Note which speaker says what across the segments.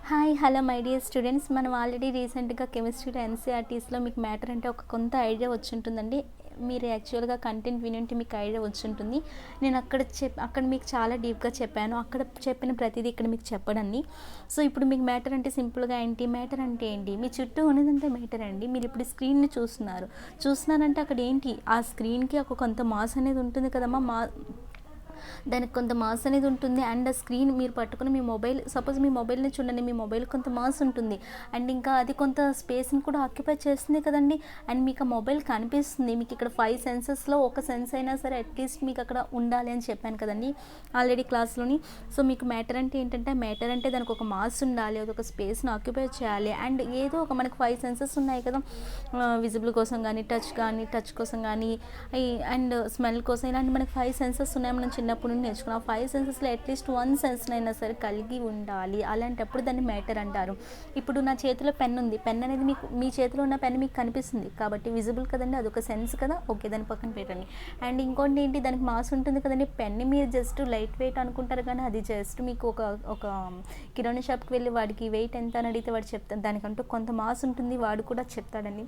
Speaker 1: Hi hello my dear students, మనం already రీసెంట్గా కెమిస్ట్రీలో ఎన్సీఆర్టీస్లో మీకు మ్యాటర్ అంటే ఒక కొంత ఐడియా వచ్చి ఉంటుందండి. మీరు యాక్చువల్గా కంటెంట్ వినుంటే మీకు ఐడియా వచ్చి ఉంటుంది. నేను అక్కడ మీకు చాలా డీప్గా చెప్పాను. అక్కడ చెప్పిన ప్రతిదీ ఇక్కడ మీకు చెప్పడండి. సో ఇప్పుడు మీకు మ్యాటర్ అంటే సింపుల్గా ఏంటి, మ్యాటర్ అంటే ఏంటి, మీ చుట్టూ ఉన్నదంతా మ్యాటర్ అండి. మీరు ఇప్పుడు స్క్రీన్ని చూస్తున్నారంటే అక్కడ ఏంటి, ఆ స్క్రీన్కి ఒక కొంత మాస్ అనేది ఉంటుంది కదమ్మా. దానికి కొంత మాస్ అనేది ఉంటుంది. అండ్ ఆ స్క్రీన్ మీరు పట్టుకుని మీ మొబైల్, సపోజ్ మీ మొబైల్ని చూడండి, మీ మొబైల్ కొంత మాస్ ఉంటుంది. అండ్ ఇంకా అది కొంత స్పేస్ని కూడా ఆక్యుపై చేస్తుంది కదండి. అండ్ మీకు ఆ మొబైల్ కనిపిస్తుంది. మీకు ఇక్కడ 5 సెన్సెస్లో ఒక సెన్స్ అయినా సరే అట్లీస్ట్ మీకు అక్కడ ఉండాలి అని చెప్పాను కదండి ఆల్రెడీ క్లాస్లోని. సో మీకు మ్యాటర్ అంటే ఏంటంటే, మ్యాటర్ అంటే దానికి ఒక మాస్ ఉండాలి, అది ఒక స్పేస్ని ఆక్యుపై చేయాలి. అండ్ ఏదో ఒక మనకు 5 సెన్సెస్ ఉన్నాయి కదా, విజిబుల్ కోసం కానీ టచ్ కోసం కానీ అండ్ స్మెల్ కోసం, ఇలాంటి మనకి 5 సెన్సెస్ ఉన్నాయి. మనం చిన్నప్పుడు నుండి నేర్చుకున్నాం. 5 సెన్సెస్లో అట్లీస్ట్ 1 సెన్స్ అయినా సరే కలిగి ఉండాలి. అలాంటప్పుడు దాన్ని మ్యాటర్ అంటారు. ఇప్పుడు నా చేతిలో పెన్ ఉంది. పెన్ అనేది మీ చేతిలో ఉన్న పెన్ మీకు కనిపిస్తుంది కాబట్టి విజిబుల్ కదండి, అదొక సెన్స్ కదా. ఓకే, దాన్ని పక్కన పెట్టండి. అండ్ ఇంకోటి ఏంటి, దానికి మాస్ ఉంటుంది కదండి. పెన్ని మీరు జస్ట్ లైట్ వెయిట్ అనుకుంటారు కానీ అది జస్ట్ మీకు ఒక కిరాణా షాప్కి వెళ్ళి వాడికి వెయిట్ ఎంత అని అడిగితే వాడు చెప్తాడు. దానికంటూ కొంత మాస్ ఉంటుంది, వాడు కూడా చెప్తాడండి.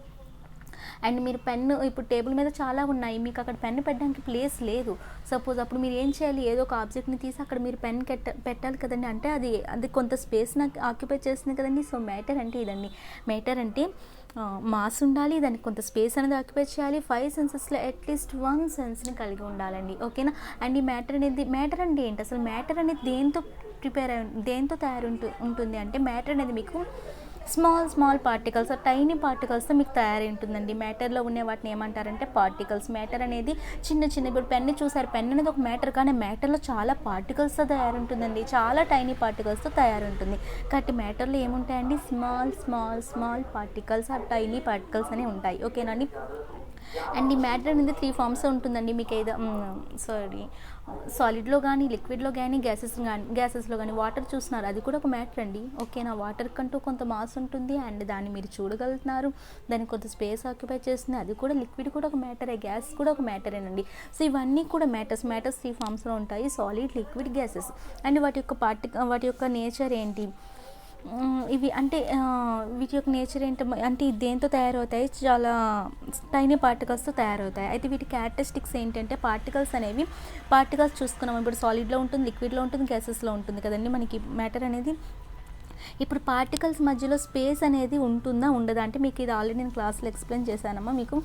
Speaker 1: అండ్ మీరు పెన్ను ఇప్పుడు టేబుల్ మీద చాలా ఉన్నాయి, మీకు అక్కడ పెన్ను పెట్టడానికి ప్లేస్ లేదు. సపోజ్ అప్పుడు మీరు ఏం చేయాలి, ఏదో ఒక ఆబ్జెక్ట్ని తీసి అక్కడ మీరు పెన్ పెట్టాలి కదండి. అంటే అది కొంత స్పేస్ నాకు ఆక్యుపై చేస్తుంది కదండి. సో మ్యాటర్ అంటే ఇదండి. మ్యాటర్ అంటే మాస్ ఉండాలి, దానికి కొంత స్పేస్ అనేది ఆక్యుపై చేయాలి. 5 సెన్సెస్లో అట్లీస్ట్ 1 సెన్స్ని కలిగి ఉండాలండి. ఓకేనా. అండ్ ఈ మ్యాటర్ అంటే ఏంటి, అసలు మ్యాటర్ అనేది దేంతో తయారు ఉంటుంది అంటే, మ్యాటర్ అనేది మీకు స్మాల్ పార్టికల్స్, టైనీ పార్టికల్స్తో మీకు తయారై ఉంటుందండి. మ్యాటర్లో ఉండే వాటిని ఏమంటారంటే పార్టికల్స్. మ్యాటర్ అనేది చిన్న ఇప్పుడు పెన్ను చూసారు, పెన్ అనేది ఒక మ్యాటర్, కానీ మ్యాటర్లో చాలా పార్టికల్స్తో తయారుంటుందండి, చాలా టైనీ పార్టికల్స్తో తయారుంటుంది. కాబట్టి మ్యాటర్లో ఏముంటాయండి, స్మాల్ పార్టికల్స్, ఆ టైనీ పార్టికల్స్ అనేవి ఉంటాయి. ఓకేనండి. అండ్ ఈ మ్యాటర్ అనేది 3 ఫామ్స్ ఉంటుందండి. మీకు ఏదో సాలిడ్లో కానీ, లిక్విడ్లో కానీ, గ్యాసెస్లో కానీ. వాటర్ చూస్తున్నారు, అది కూడా ఒక మ్యాటర్ అండి. ఓకేనా. వాటర్ కంటూ కొంత మాస్ ఉంటుంది అండ్ దాన్ని మీరు చూడగలుగుతున్నారు, దానికి కొంత స్పేస్ ఆక్యుపై చేస్తుంది, అది కూడా. లిక్విడ్ కూడా ఒక మ్యాటరే, గ్యాస్ కూడా ఒక మ్యాటరేనండి. సో ఇవన్నీ కూడా మ్యాటర్స్ 3 ఫామ్స్లో ఉంటాయి, సాలిడ్, లిక్విడ్, గ్యాసెస్. అండ్ వాటి యొక్క నేచర్ ఏంటి, ఇవి అంటే వీటి యొక్క నేచర్ అంటే దేంతో తయారవుతాయి, చాలా టైనీ పార్టికల్స్తో తయారవుతాయి. అయితే వీటి క్యారెక్టరిస్టిక్స్ ఏంటంటే, పార్టికల్స్ చూసుకున్నాం. ఇప్పుడు సాలిడ్లో ఉంటుంది, లిక్విడ్లో ఉంటుంది, గ్యాసెస్లో ఉంటుంది కదండి మనకి మ్యాటర్ అనేది. ఇప్పుడు పార్టికల్స్ మధ్యలో స్పేస్ అనేది ఉంటుందా ఉండదా అంటే, మీకు ఇది ఆల్రెడీ నేను క్లాస్లో ఎక్స్ప్లెయిన్ చేశానమ్మా. మీకు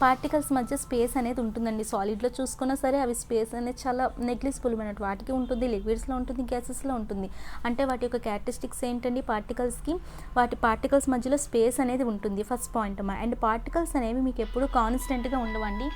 Speaker 1: పార్టికల్స్ మధ్య స్పేస్ అనేది ఉంటుందండి. సాలిడ్లో చూసుకున్నా సరే అవి స్పేస్ అనేది చాలా నెగ్లిజిబుల్ అయినట్టు వాటికి ఉంటుంది, లిక్విడ్స్లో ఉంటుంది, గ్యాసెస్లో ఉంటుంది. అంటే వాటి యొక్క క్యారెక్టరిస్టిక్స్ ఏంటండి, పార్టికల్స్ మధ్యలో స్పేస్ అనేది ఉంటుంది, ఫస్ట్ పాయింట్ అమ్మా. అండ్ పార్టికల్స్ అనేవి మీకు ఎప్పుడు కాన్స్టెంట్గా ఉండవండి.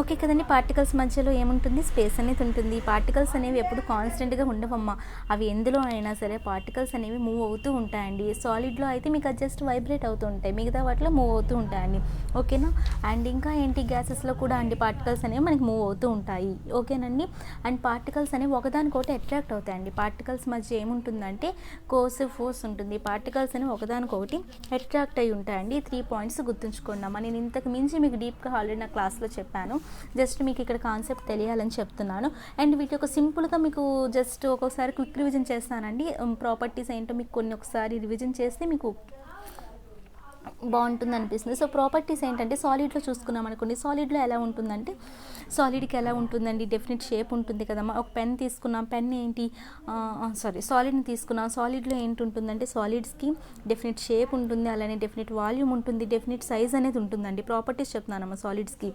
Speaker 1: ఓకే కదండి. పార్టికల్స్ మధ్యలో ఏముంటుంది, స్పేస్ అనేది ఉంటుంది. పార్టికల్స్ అనేవి ఎప్పుడు కాన్స్టెంట్గా ఉండవమ్మా. అవి ఎందులో అయినా సరే పార్టికల్స్ అనేవి మూవ్ అవుతూ ఉంటాయండి. సాలిడ్లో అయితే మీకు అది జస్ట్ వైబ్రేట్ అవుతూ ఉంటాయి, మిగతా వాటిలో మూవ్ అవుతూ ఉంటాయండి. ఓకేనా. అండ్ ఇంకా ఏంటి, గ్యాసెస్లో కూడా అండి పార్టికల్స్ అనేవి మనకి మూవ్ అవుతూ ఉంటాయి. ఓకేనండి. అండ్ పార్టికల్స్ అనేవి ఒకదానికొకటి అట్రాక్ట్ అవుతాయండి. పార్టికల్స్ మధ్య ఏముంటుందంటే కోసివ్ ఫోర్స్ ఉంటుంది. పార్టికల్స్ అనేవి ఒకదానికొకటి అట్రాక్ట్ అయి ఉంటాయండి. 3 పాయింట్స్ గుర్తుంచుకున్నామా. నేను ఇంతకు మించి మీకు డీప్గా ఆల్రెడీ నా క్లాస్లో చెప్పాను, జస్ట్ మీకు ఇక్కడ కాన్సెప్ట్ తెలియాలని చెప్తున్నాను. అండ్ వీటి యొక్క సింపుల్గా మీకు జస్ట్ ఒక్కొక్కసారి క్విక్ రివిజన్ చేస్తానండి. ప్రాపర్టీస్ ఏంటో మీకు ఒకసారి రివిజన్ చేస్తే మీకు బాగుంటుంది అనిపిస్తుంది. సో ప్రాపర్టీస్ ఏంటంటే, సాలిడ్లో చూసుకున్నాం అనుకోండి, సాలిడ్లో ఎలా ఉంటుందంటే, సాలిడ్కి ఎలా ఉంటుందండి, డెఫినెట్ షేప్ ఉంటుంది కదమ్మా. ఒక పెన్ తీసుకున్నాం, పెన్ ఏంటి సాలిడ్ని తీసుకున్నాం, సాలిడ్లో ఏంటి ఉంటుందంటే, సాలిడ్స్కి డెఫినెట్ షేప్ ఉంటుంది, అలానే డెఫినెట్ వాల్యూమ్ ఉంటుంది, డెఫినెట్ సైజ్ అనేది ఉంటుందండి. ప్రాపర్టీస్ చెప్తున్నానమ్మా సాలిడ్స్కి.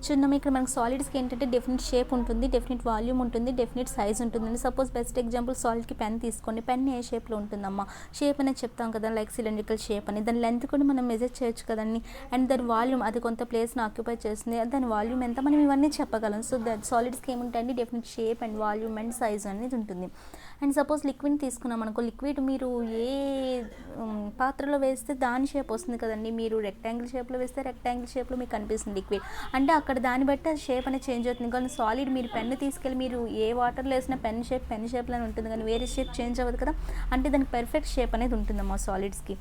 Speaker 1: చూద్దాం, ఇక్కడ మనకు సాలిడ్స్కి ఏంటంటే డెఫినెట్ షేప్ ఉంటుంది, డెఫినెట్ వాల్యూమ్ ఉంటుంది, డెఫినెట్ సైజ్ ఉంటుందండి. సపోజ్ బెస్ట్ ఎగ్జాంపుల్, సాలిడ్కి పెన్ తీసుకోండి. పెన్ ఏ షేప్లో ఉంటుందమ్మా, షేప్ అనేది చెప్తాం కదా, లైక్ సిలిండ్రికల్ షేప్ అని. దాని లెంత్ కూడా మనం మెజర్ చేయొచ్చు కదండి. అండ్ దాని వాల్యూమ్, అది కొంత ప్లేస్ని ఆక్యుపై చేస్తుంది, దాని వాల్యూమ్ ఎంత, మనం ఇవన్నీ చెప్పగలం. సో సాలిడ్స్కి ఏముంటాయండి, definite shape and volume and size అనేది ఉంటుంది. అండ్ సపోజ్ లిక్విడ్ తీసుకున్నాం అనుకో, లిక్విడ్ మీరు ఏ పాత్రలో వేస్తే దాని షేప్ వస్తుంది కదండి. మీరు రెక్టాంగిల్ షేప్లో వేస్తే రెక్టాంగిల్ షేప్లో మీకు కనిపిస్తుంది లిక్విడ్. అంటే అక్కడ దాన్ని బట్టి ఆ షేప్ అనేది చేంజ్ అవుతుంది. కానీ సాలిడ్ మీరు పెన్ను తీసుకెళ్ళి మీరు ఏ వాటర్లో వేసిన పెన్ షేప్లోనే ఉంటుంది, కానీ వేరే షేప్ చేంజ్ అవ్వదు కదా. అంటే దానికి పర్ఫెక్ట్ షేప్ అనేది ఉంటుందమ్మా సాలిడ్స్కి.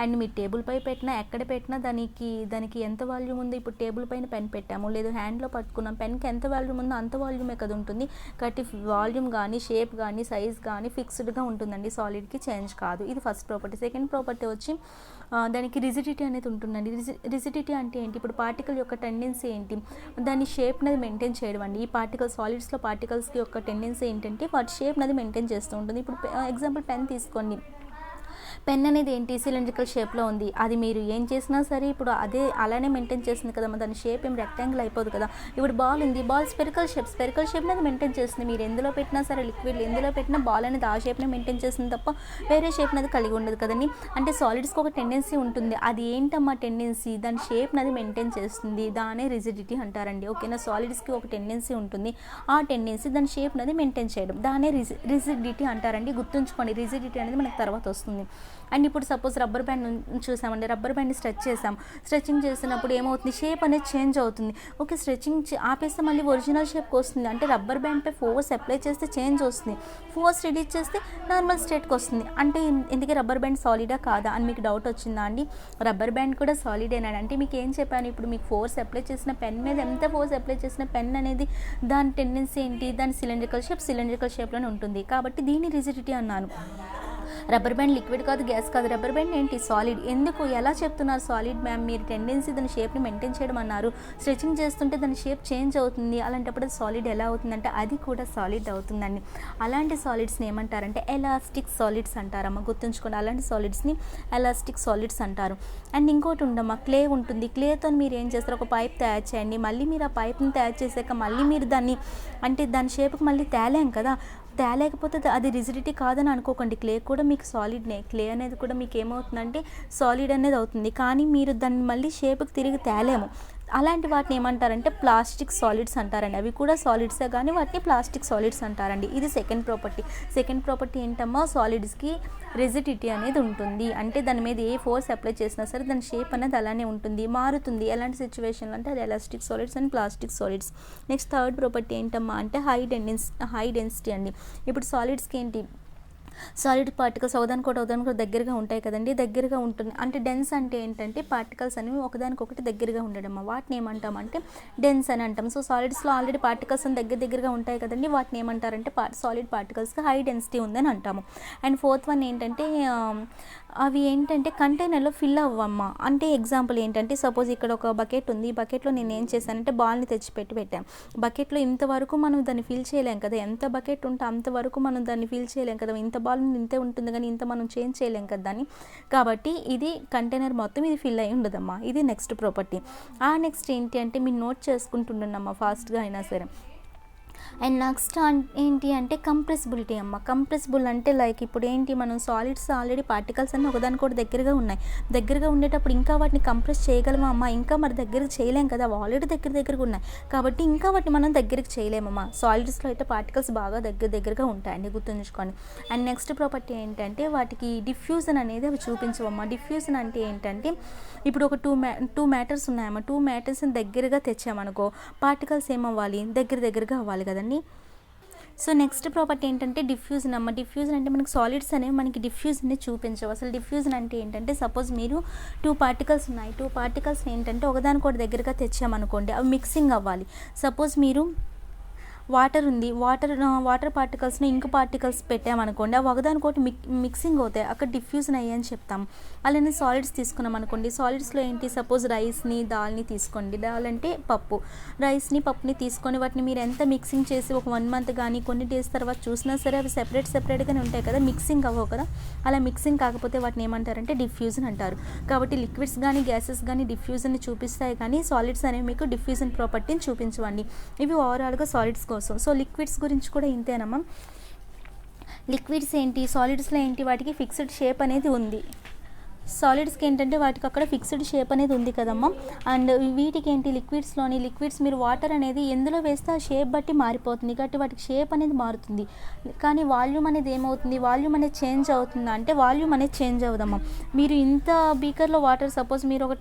Speaker 1: అండ్ మీరు టేబుల్ పై పెట్టినా ఎక్కడ పెట్టినా దానికి ఎంత వాల్యూమ్ ఉందో, ఇప్పుడు టేబుల్ పైన పెన్ పెట్టాము, లేదు హ్యాండ్లో పట్టుకున్నాం, పెన్కి ఎంత వాల్యూమ్ ఉందో అంత వాల్యూమే కదా ఉంటుంది. కాబట్టి వాల్యూమ్ కానీ షేప్ కానీ సైజ్ కానీ ఫిక్స్డ్గా ఉంటుందండి, సాలిడ్కి చేంజ్ కాదు. ఇది ఫస్ట్ ప్రాపర్టీ. సెకండ్ ప్రాపర్టీ వచ్చి దానికి రిజిడిటీ అనేది ఉంటుందండి. రిజిడిటీ అంటే ఏంటి, ఇప్పుడు పార్టికల్ యొక్క టెండెన్సీ ఏంటి, దాని షేప్ అనేది మెయింటైన్ చేయడం అండి. ఈ పార్టికల్స్ సాలిడ్స్లో పార్టికల్స్కి యొక్క టెండెన్సీ ఏంటంటే వాటి షేప్ అనేది మెయింటైన్ చేస్తూ ఉంటుంది. ఇప్పుడు ఎగ్జాంపుల్ పెన్ తీసుకోండి. పెన్ అనేది ఏంటి, సిలిండ్రికల్ షేప్లో ఉంది. అది మీరు ఏం చేసినా సరే ఇప్పుడు అలానే మెయింటైన్ చేస్తుంది కదమ్మా, దాని షేప్ ఏం రెక్టాంగిల్ అయిపోదు కదా. ఇప్పుడు బాల్ ఉంది, బాల్ స్పెరికల్ షేప్ అనేది మెయింటైన్ చేస్తుంది. మీరు ఎందులో పెట్టినా సరే, లిక్విడ్ ఎందులో పెట్టినా బాల్ అనేది ఆ షేప్ని మెయింటైన్ చేస్తుంది తప్ప వేరే షేప్ అనేది కలిగి ఉండదు కదండి. అంటే సాలిడ్స్కి ఒక టెండెన్సీ ఉంటుంది, అది ఏంటమ్మా టెండెన్సీ, దాని షేప్ అనేది మెయింటైన్ చేస్తుంది, దానే రిజిడిటీ అంటారండి. ఓకేనా, సాలిడ్స్కి ఒక టెండెన్సీ ఉంటుంది, ఆ టెండెన్సీ దాని షేప్ అనేది మెయింటైన్ చేయడం, దానే రిజిడిటీ అంటారండి. గుర్తుంచుకోండి, రిజిడిటీ అనేది మనకు తర్వాత వస్తుంది. అండ్ ఇప్పుడు సపోజ్ రబ్బర్ బ్యాండ్ చూసామండి, రబ్బర్ బ్యాండ్ని స్ట్రెచింగ్ చేసినప్పుడు ఏమవుతుంది, షేప్ అనేది చేంజ్ అవుతుంది. ఓకే, స్ట్రెచింగ్ ఆపేస్తే మళ్ళీ ఒరిజినల్ షేప్కి వస్తుంది. అంటే రబ్బర్ బ్యాండ్పై ఫోర్స్ అప్లై చేస్తే చేంజ్ వస్తుంది, ఫోర్స్ రిలీజ్ చేస్తే నార్మల్ స్టేట్కి వస్తుంది. అంటే ఇందుకే రబ్బర్ బ్యాండ్ సాలిడా కాదా అని మీకు డౌట్ వచ్చిందా అండి? రబ్బర్ బ్యాండ్ కూడా సాలిడేనా అంటే మీకు ఏం చెప్పాను, ఇప్పుడు మీకు ఫోర్స్ అప్లై చేసిన పెన్ మీద ఎంత ఫోర్స్ అప్లై చేసిన పెన్ అనేది దాని టెండెన్సీ ఏంటి, దాని సిలిండ్రికల్ షేప్లోనే ఉంటుంది. కాబట్టి దీన్ని రిజిడిటీ అన్నాను. రబ్బర్ బ్యాండ్ లిక్విడ్ కాదు, గ్యాస్ కాదు, రబ్బర్ బ్యాండ్ ఏంటి, సాలిడ్. ఎందుకు ఎలా చెప్తున్నారు సాలిడ్ మ్యామ్, మీరు టెండెన్సీ దాని షేప్ని మెయింటైన్ చేయడం అన్నారు, స్ట్రెచింగ్ చేస్తుంటే దాని షేప్ చేంజ్ అవుతుంది, అలాంటప్పుడు సాలిడ్ ఎలా అవుతుందంటే అది కూడా సాలిడ్ అవుతుందండి. అలాంటి సాలిడ్స్ని ఏమంటారంటే ఎలాస్టిక్ సాలిడ్స్ అంటారమ్మా, గుర్తుంచుకోండి. అలాంటి సాలిడ్స్ని ఎలాస్టిక్ సాలిడ్స్ అంటారు. అండ్ ఇంకోటి ఉండమ్మా, క్లే ఉంటుంది. క్లేతో మీరు ఏం చేస్తారు, ఒక పైప్ తయారు చేయండి, మళ్ళీ మీరు ఆ పైప్ని తయారు చేశాక మళ్ళీ మీరు దాన్ని అంటే దాని షేప్కి మళ్ళీ తేలేం కదా, తేలేకపోతే అది రిజిడిటీ కాదని అనుకోకండి. క్లే కూడా మీకు సాలిడ్నే, క్లే అనేది కూడా మీకు ఏమవుతుందంటే సాలిడ్ అనేది అవుతుంది, కానీ మీరు దాన్ని మళ్ళీ షేప్కి తిరిగి తేలేము. అలాంటి వాటిని ఏమంటారంటే ప్లాస్టిక్ సాలిడ్స్ అంటారండి. అవి కూడా సాలిడ్సే కానీ వాటిని ప్లాస్టిక్ సాలిడ్స్ అంటారండి. ఇది సెకండ్ ప్రాపర్టీ ఏంటమ్మా, సాలిడ్స్కి రిజిడిటీ అనేది ఉంటుంది. అంటే దాని మీద ఏ ఫోర్స్ అప్లై చేసినా సరే దాని షేప్ అనేది అలానే ఉంటుంది, మారుతుంది. ఎలాంటి సిచ్యువేషన్లో అంటే అది elastic solids and plastic solids. Next third property ఏంటమ్మా అంటే హై డెన్సిటీ అండి. ఇప్పుడు సాలిడ్స్కి ఏంటి, సాలిడ్ పార్టికల్స్ ఒకదానికొకటి దగ్గరగా ఉంటాయి కదండి, దగ్గరగా ఉంటుంది. అంటే డెన్స్ అంటే ఏంటంటే పార్టికల్స్ అనేవి ఒకదానికొకటి దగ్గరగా ఉండడం, వాటిని ఏమంటామంటే డెన్స్ అని అంటాం. సో సాలిడ్స్లో ఆల్రెడీ పార్టికల్స్ అని దగ్గరగా ఉంటాయి కదండి, వాటిని ఏమంటారంటే సాలిడ్ పార్టికల్స్కి హై డెన్సిటీ ఉందని అంటాము. అండ్ ఫోర్త్ వన్ ఏంటంటే అవి ఏంటంటే కంటైనర్లో ఫిల్ అవ్వమ్మా. అంటే ఎగ్జాంపుల్ ఏంటంటే సపోజ్ ఇక్కడ ఒక బకెట్ ఉంది, ఈ బకెట్లో నేను ఏం చేశానంటే బాల్ని పెట్టాను. బకెట్లో ఇంతవరకు మనం దాన్ని ఫిల్ చేయలేం కదా, ఎంత బకెట్ ఉంటే అంతవరకు మనం దాన్ని ఫిల్ చేయలేం కదా, ఇంత బాల్ ఇంతే ఉంటుంది కానీ ఇంత మనం చేంజ్ చేయలేం కదా దాన్ని. కాబట్టి ఇది కంటైనర్ మొత్తం ఇది ఫిల్ అయి ఉండదమ్మా. ఇది నెక్స్ట్ ప్రాపర్టీ. నెక్స్ట్ ఏంటి అంటే మీరు నోట్ చేసుకుంటుండమ్మా ఫాస్ట్గా అయినా సరే. అండ్ నెక్స్ట్ ఏంటి అంటే కంప్రెసిబిలిటీ అమ్మ. కంప్రెసిబుల్ అంటే లైక్ ఇప్పుడు ఏంటి, మనం సాలిడ్స్ ఆల్రెడీ పార్టికల్స్ అన్నీ ఒకదానికొకటి దగ్గరగా ఉండేటప్పుడు ఇంకా వాటిని కంప్రెస్ చేయగలమా అమ్మ, ఇంకా మరి దగ్గరికి చేయలేం కదా, ఆల్రెడీ దగ్గరగా ఉన్నాయి కాబట్టి ఇంకా వాటిని మనం దగ్గరికి చేయలేమమ్మా. సాలిడ్స్లో అయితే పార్టికల్స్ బాగా దగ్గరగా ఉంటాయండి, గుర్తుంచుకోండి. అండ్ నెక్స్ట్ ప్రాపర్టీ ఏంటంటే వాటికి డిఫ్యూజన్ అనేది అవి చూపించవమ్మా. డిఫ్యూజన్ అంటే ఏంటంటే ఇప్పుడు ఒక టూ మ్యాటర్స్ ఉన్నాయమ్మా, టూ మ్యాటర్స్ని దగ్గరగా తెచ్చామనుకో పార్టికల్స్ ఏమవ్వాలి, దగ్గరగా అవ్వాలి కదండి. సో నెక్స్ట్ ప్రాపర్టీ ఏంటంటే డిఫ్యూజన్ అమ్మ. డిఫ్యూజన్ అంటే మనకి సాలిడ్స్ అనేవి మనకి డిఫ్యూజన్ని చూపించవు. అసలు డిఫ్యూజన్ అంటే ఏంటంటే సపోజ్ మీరు టూ పార్టికల్స్ ఉన్నాయి, టూ పార్టికల్స్ ఏంటంటే ఒకదానికొకటి దగ్గరగా తెచ్చామనుకోండి, అవి మిక్సింగ్ అవ్వాలి. సపోజ్ మీరు వాటర్ ఉంది, వాటర్ పార్టికల్స్ని ఇంక్ పార్టికల్స్ పెట్టామనుకోండి, అవి ఒకదానికోటి మిక్సింగ్ అవుతాయి, అక్కడ డిఫ్యూజన్ అయ్యాయని చెప్తాం. అలానే సాలిడ్స్ తీసుకున్నాం అనుకోండి, సాలిడ్స్లో ఏంటి సపోజ్ రైస్ని దాల్ని తీసుకోండి, దాల్ అంటే పప్పు, పప్పుని తీసుకొని వాటిని మీరు ఎంత మిక్సింగ్ చేసి ఒక 1 month కానీ కొన్ని డేస్ తర్వాత చూసినా సరే అవి సెపరేట్గానే ఉంటాయి కదా, మిక్సింగ్ అవ్వవు కదా. అలా మిక్సింగ్ కాకపోతే వాటిని ఏమంటారంటే డిఫ్యూజన్ అంటారు. కాబట్టి లిక్విడ్స్ కానీ గ్యాసెస్ కానీ డిఫ్యూజన్ని చూపిస్తాయి కానీ సాలిడ్స్ అనేవి మీకు డిఫ్యూజన్ ప్రాపర్టీని చూపించవండి. ఇవి ఓవరాల్గా సాలిడ్స్ కోసం. సో లిక్విడ్స్ గురించి కూడా ఇంతేనమ్మా. లిక్విడ్స్ ఏంటి, సాలిడ్స్లో ఏంటి, వాటికి ఫిక్స్డ్ షేప్ అనేది ఉంది. సాలిడ్స్కి ఏంటంటే వాటికి అక్కడ ఫిక్స్డ్ షేప్ అనేది ఉంది కదమ్మా. అండ్ వీటికి ఏంటి, లిక్విడ్స్ మీరు వాటర్ అనేది ఎందులో వేస్తే ఆ షేప్ బట్టి మారిపోతుంది కాబట్టి వాటికి షేప్ అనేది మారుతుంది. కానీ వాల్యూమ్ అనేది ఏమవుతుంది, వాల్యూమ్ అనేది చేంజ్ అవుతుందా అంటే వాల్యూమ్ అనేది చేంజ్ అవుదమ్మా. మీరు ఇంత బీకర్లో వాటర్ సపోజ్ మీరు ఒక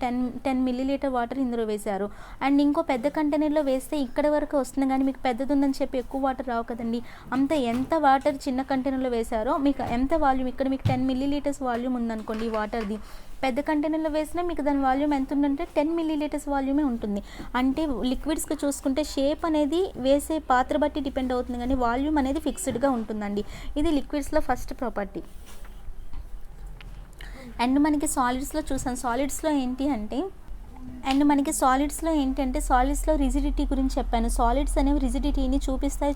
Speaker 1: 10 ml వాటర్ ఇందులో వేశారు, అండ్ ఇంకో పెద్ద కంటైనర్లో వేస్తే ఇక్కడ వరకు వస్తుంది కానీ మీకు పెద్దది ఉందని చెప్పి ఎక్కువ వాటర్ రావు కదండి. ఎంత వాటర్ చిన్న కంటైనర్లో వేశారో మీకు ఎంత వాల్యూమ్, ఇక్కడ మీకు 10 ml వాల్యూమ్ ఉందనుకోండి ఈ వాటర్ది, ఉంటుందండి. పెద్ద కంటైనర్లో వేసినా మీకు దాని వాల్యూమ్ ఎంత ఉందంటే 10 ml వాల్యూమే ఉంటుంది. అంటే లిక్విడ్స్కి చూసుకుంటే షేప్ అనేది వేసే పాత్ర బట్టి డిపెండ్ అవుతుంది, కానీ వాల్యూమ్ అనేది ఫిక్స్డ్గా ఉంటుందండి. ఇది లిక్విడ్స్లో ఫస్ట్ ప్రాపర్టీ. అండ్ మనకి సాలిడ్స్లో చూసాం. సాలిడ్స్లో ఏంటంటే సాలిడ్స్లో రిజిడిటీ గురించి చెప్పాను. సాలిడ్స్ అనేవి రిజిడిటీని చూపిస్తాయి,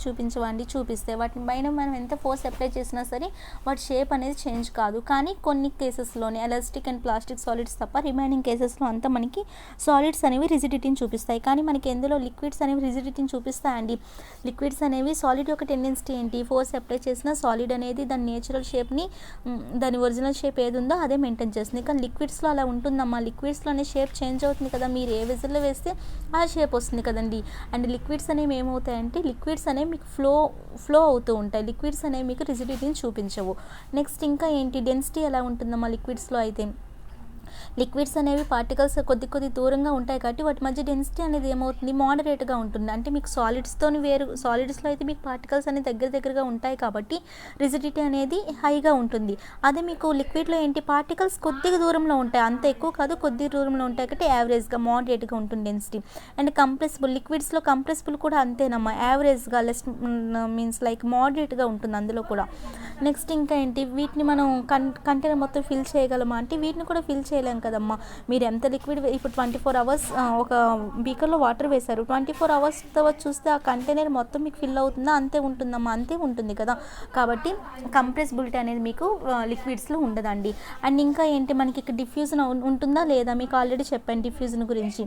Speaker 1: చూపిస్తాయి. వాటి పైన మనం ఎంత ఫోర్స్ అప్లై చేసినా సరే వాటి షేప్ అనేది చేంజ్ కాదు. కానీ కొన్ని కేసెస్లోనే ఎలాస్టిక్ అండ్ ప్లాస్టిక్ సాలిడ్స్ తప్ప రిమైనింగ్ కేసెస్లో అంతా మనకి సాలిడ్స్ అనేవి రిజిడిటీని చూపిస్తాయి. కానీ మనకి ఎందులో లిక్విడ్స్ అనేవి రిజిడిటీని చూపిస్తాయండి. లిక్విడ్స్ అనేవి సాలిడ్ యొక్క టెండెన్సీ ఏంటి, ఫోర్స్ అప్లై చేసిన సాలిడ్ అనేది దాని నేచురల్ షేప్ని, దాని ఒరిజినల్ షేప్ ఏది ఉందో అదే మెయింటైన్ చేస్తుంది. కానీ లిక్విడ్స్లో అలా ఉంటుందమ్మా. లిక్విడ్స్లోనే షేప్ చేంజ్ అవుతుంది కదా, మీరు ఏ వెజల్లో వేస్తే ఆ షేప్ వస్తుంది కదండి. అండ్ లిక్విడ్స్ అనేవి ఏమవుతాయంటే లిక్విడ్స్ అనేవి మీకు ఫ్లో అవుతూ ఉంటాయి. లిక్విడ్స్ అనేవి మీకు రిజిడిటీని చూపించవు. నెక్స్ట్ ఇంకా ఏంటి, డెన్సిటీ ఎలా ఉంటుందమ్మా లిక్విడ్స్లో అయితే. లిక్విడ్స్ అనేవి పార్టికల్స్ కొద్ది దూరంగా ఉంటాయి కాబట్టి వాటి మధ్య డెన్సిటీ అనేది ఏమవుతుంది, మోడరేట్గా ఉంటుంది. అంటే మీకు సాలిడ్స్లో అయితే మీకు పార్టికల్స్ అనేవి దగ్గరగా ఉంటాయి కాబట్టి రిజిడిటీ అనేది హైగా ఉంటుంది. అదే మీకు లిక్విడ్లో ఏంటి, పార్టికల్స్ కొద్దిగా దూరంలో ఉంటాయి, అంత ఎక్కువ కాదు, కొద్ది దూరంలో ఉంటాయి కాబట్టి యావరేజ్గా మోడరేట్గా ఉంటుంది డెన్సిటీ. అండ్ కంప్రెసిబుల్, లిక్విడ్స్లో కంప్రెసిబుల్ కూడా అంతేనమ్మా, యావరేజ్గా లెస్ మీన్స్ లైక్ మోడరేట్గా ఉంటుంది అందులో కూడా. నెక్స్ట్ ఇంకా ఏంటి, వీటిని మనం కంటైనర్ మొత్తం ఫిల్ చేయగలమా అంటే వీటిని కూడా ఫిల్ చేయలేం కదమ్మా. మీరు ఎంత లిక్విడ్ ఇప్పుడు 24 hours ఒక బీకర్లో వాటర్ వేశారు, 24 hours తర్వాత చూస్తే ఆ కంటైనర్ మొత్తం మీకు ఫిల్ అవుతుందా, అంతే ఉంటుందమ్మా, అంతే ఉంటుంది కదా. కాబట్టి కంప్రెసిబిలిటీ అనేది మీకు లిక్విడ్స్లో ఉండదండి. అండ్ ఇంకా ఏంటి, మనకి ఇక్కడ డిఫ్యూజన్ ఉంటుందా లేదా, మీకు ఆల్రెడీ చెప్పాను డిఫ్యూజన్ గురించి.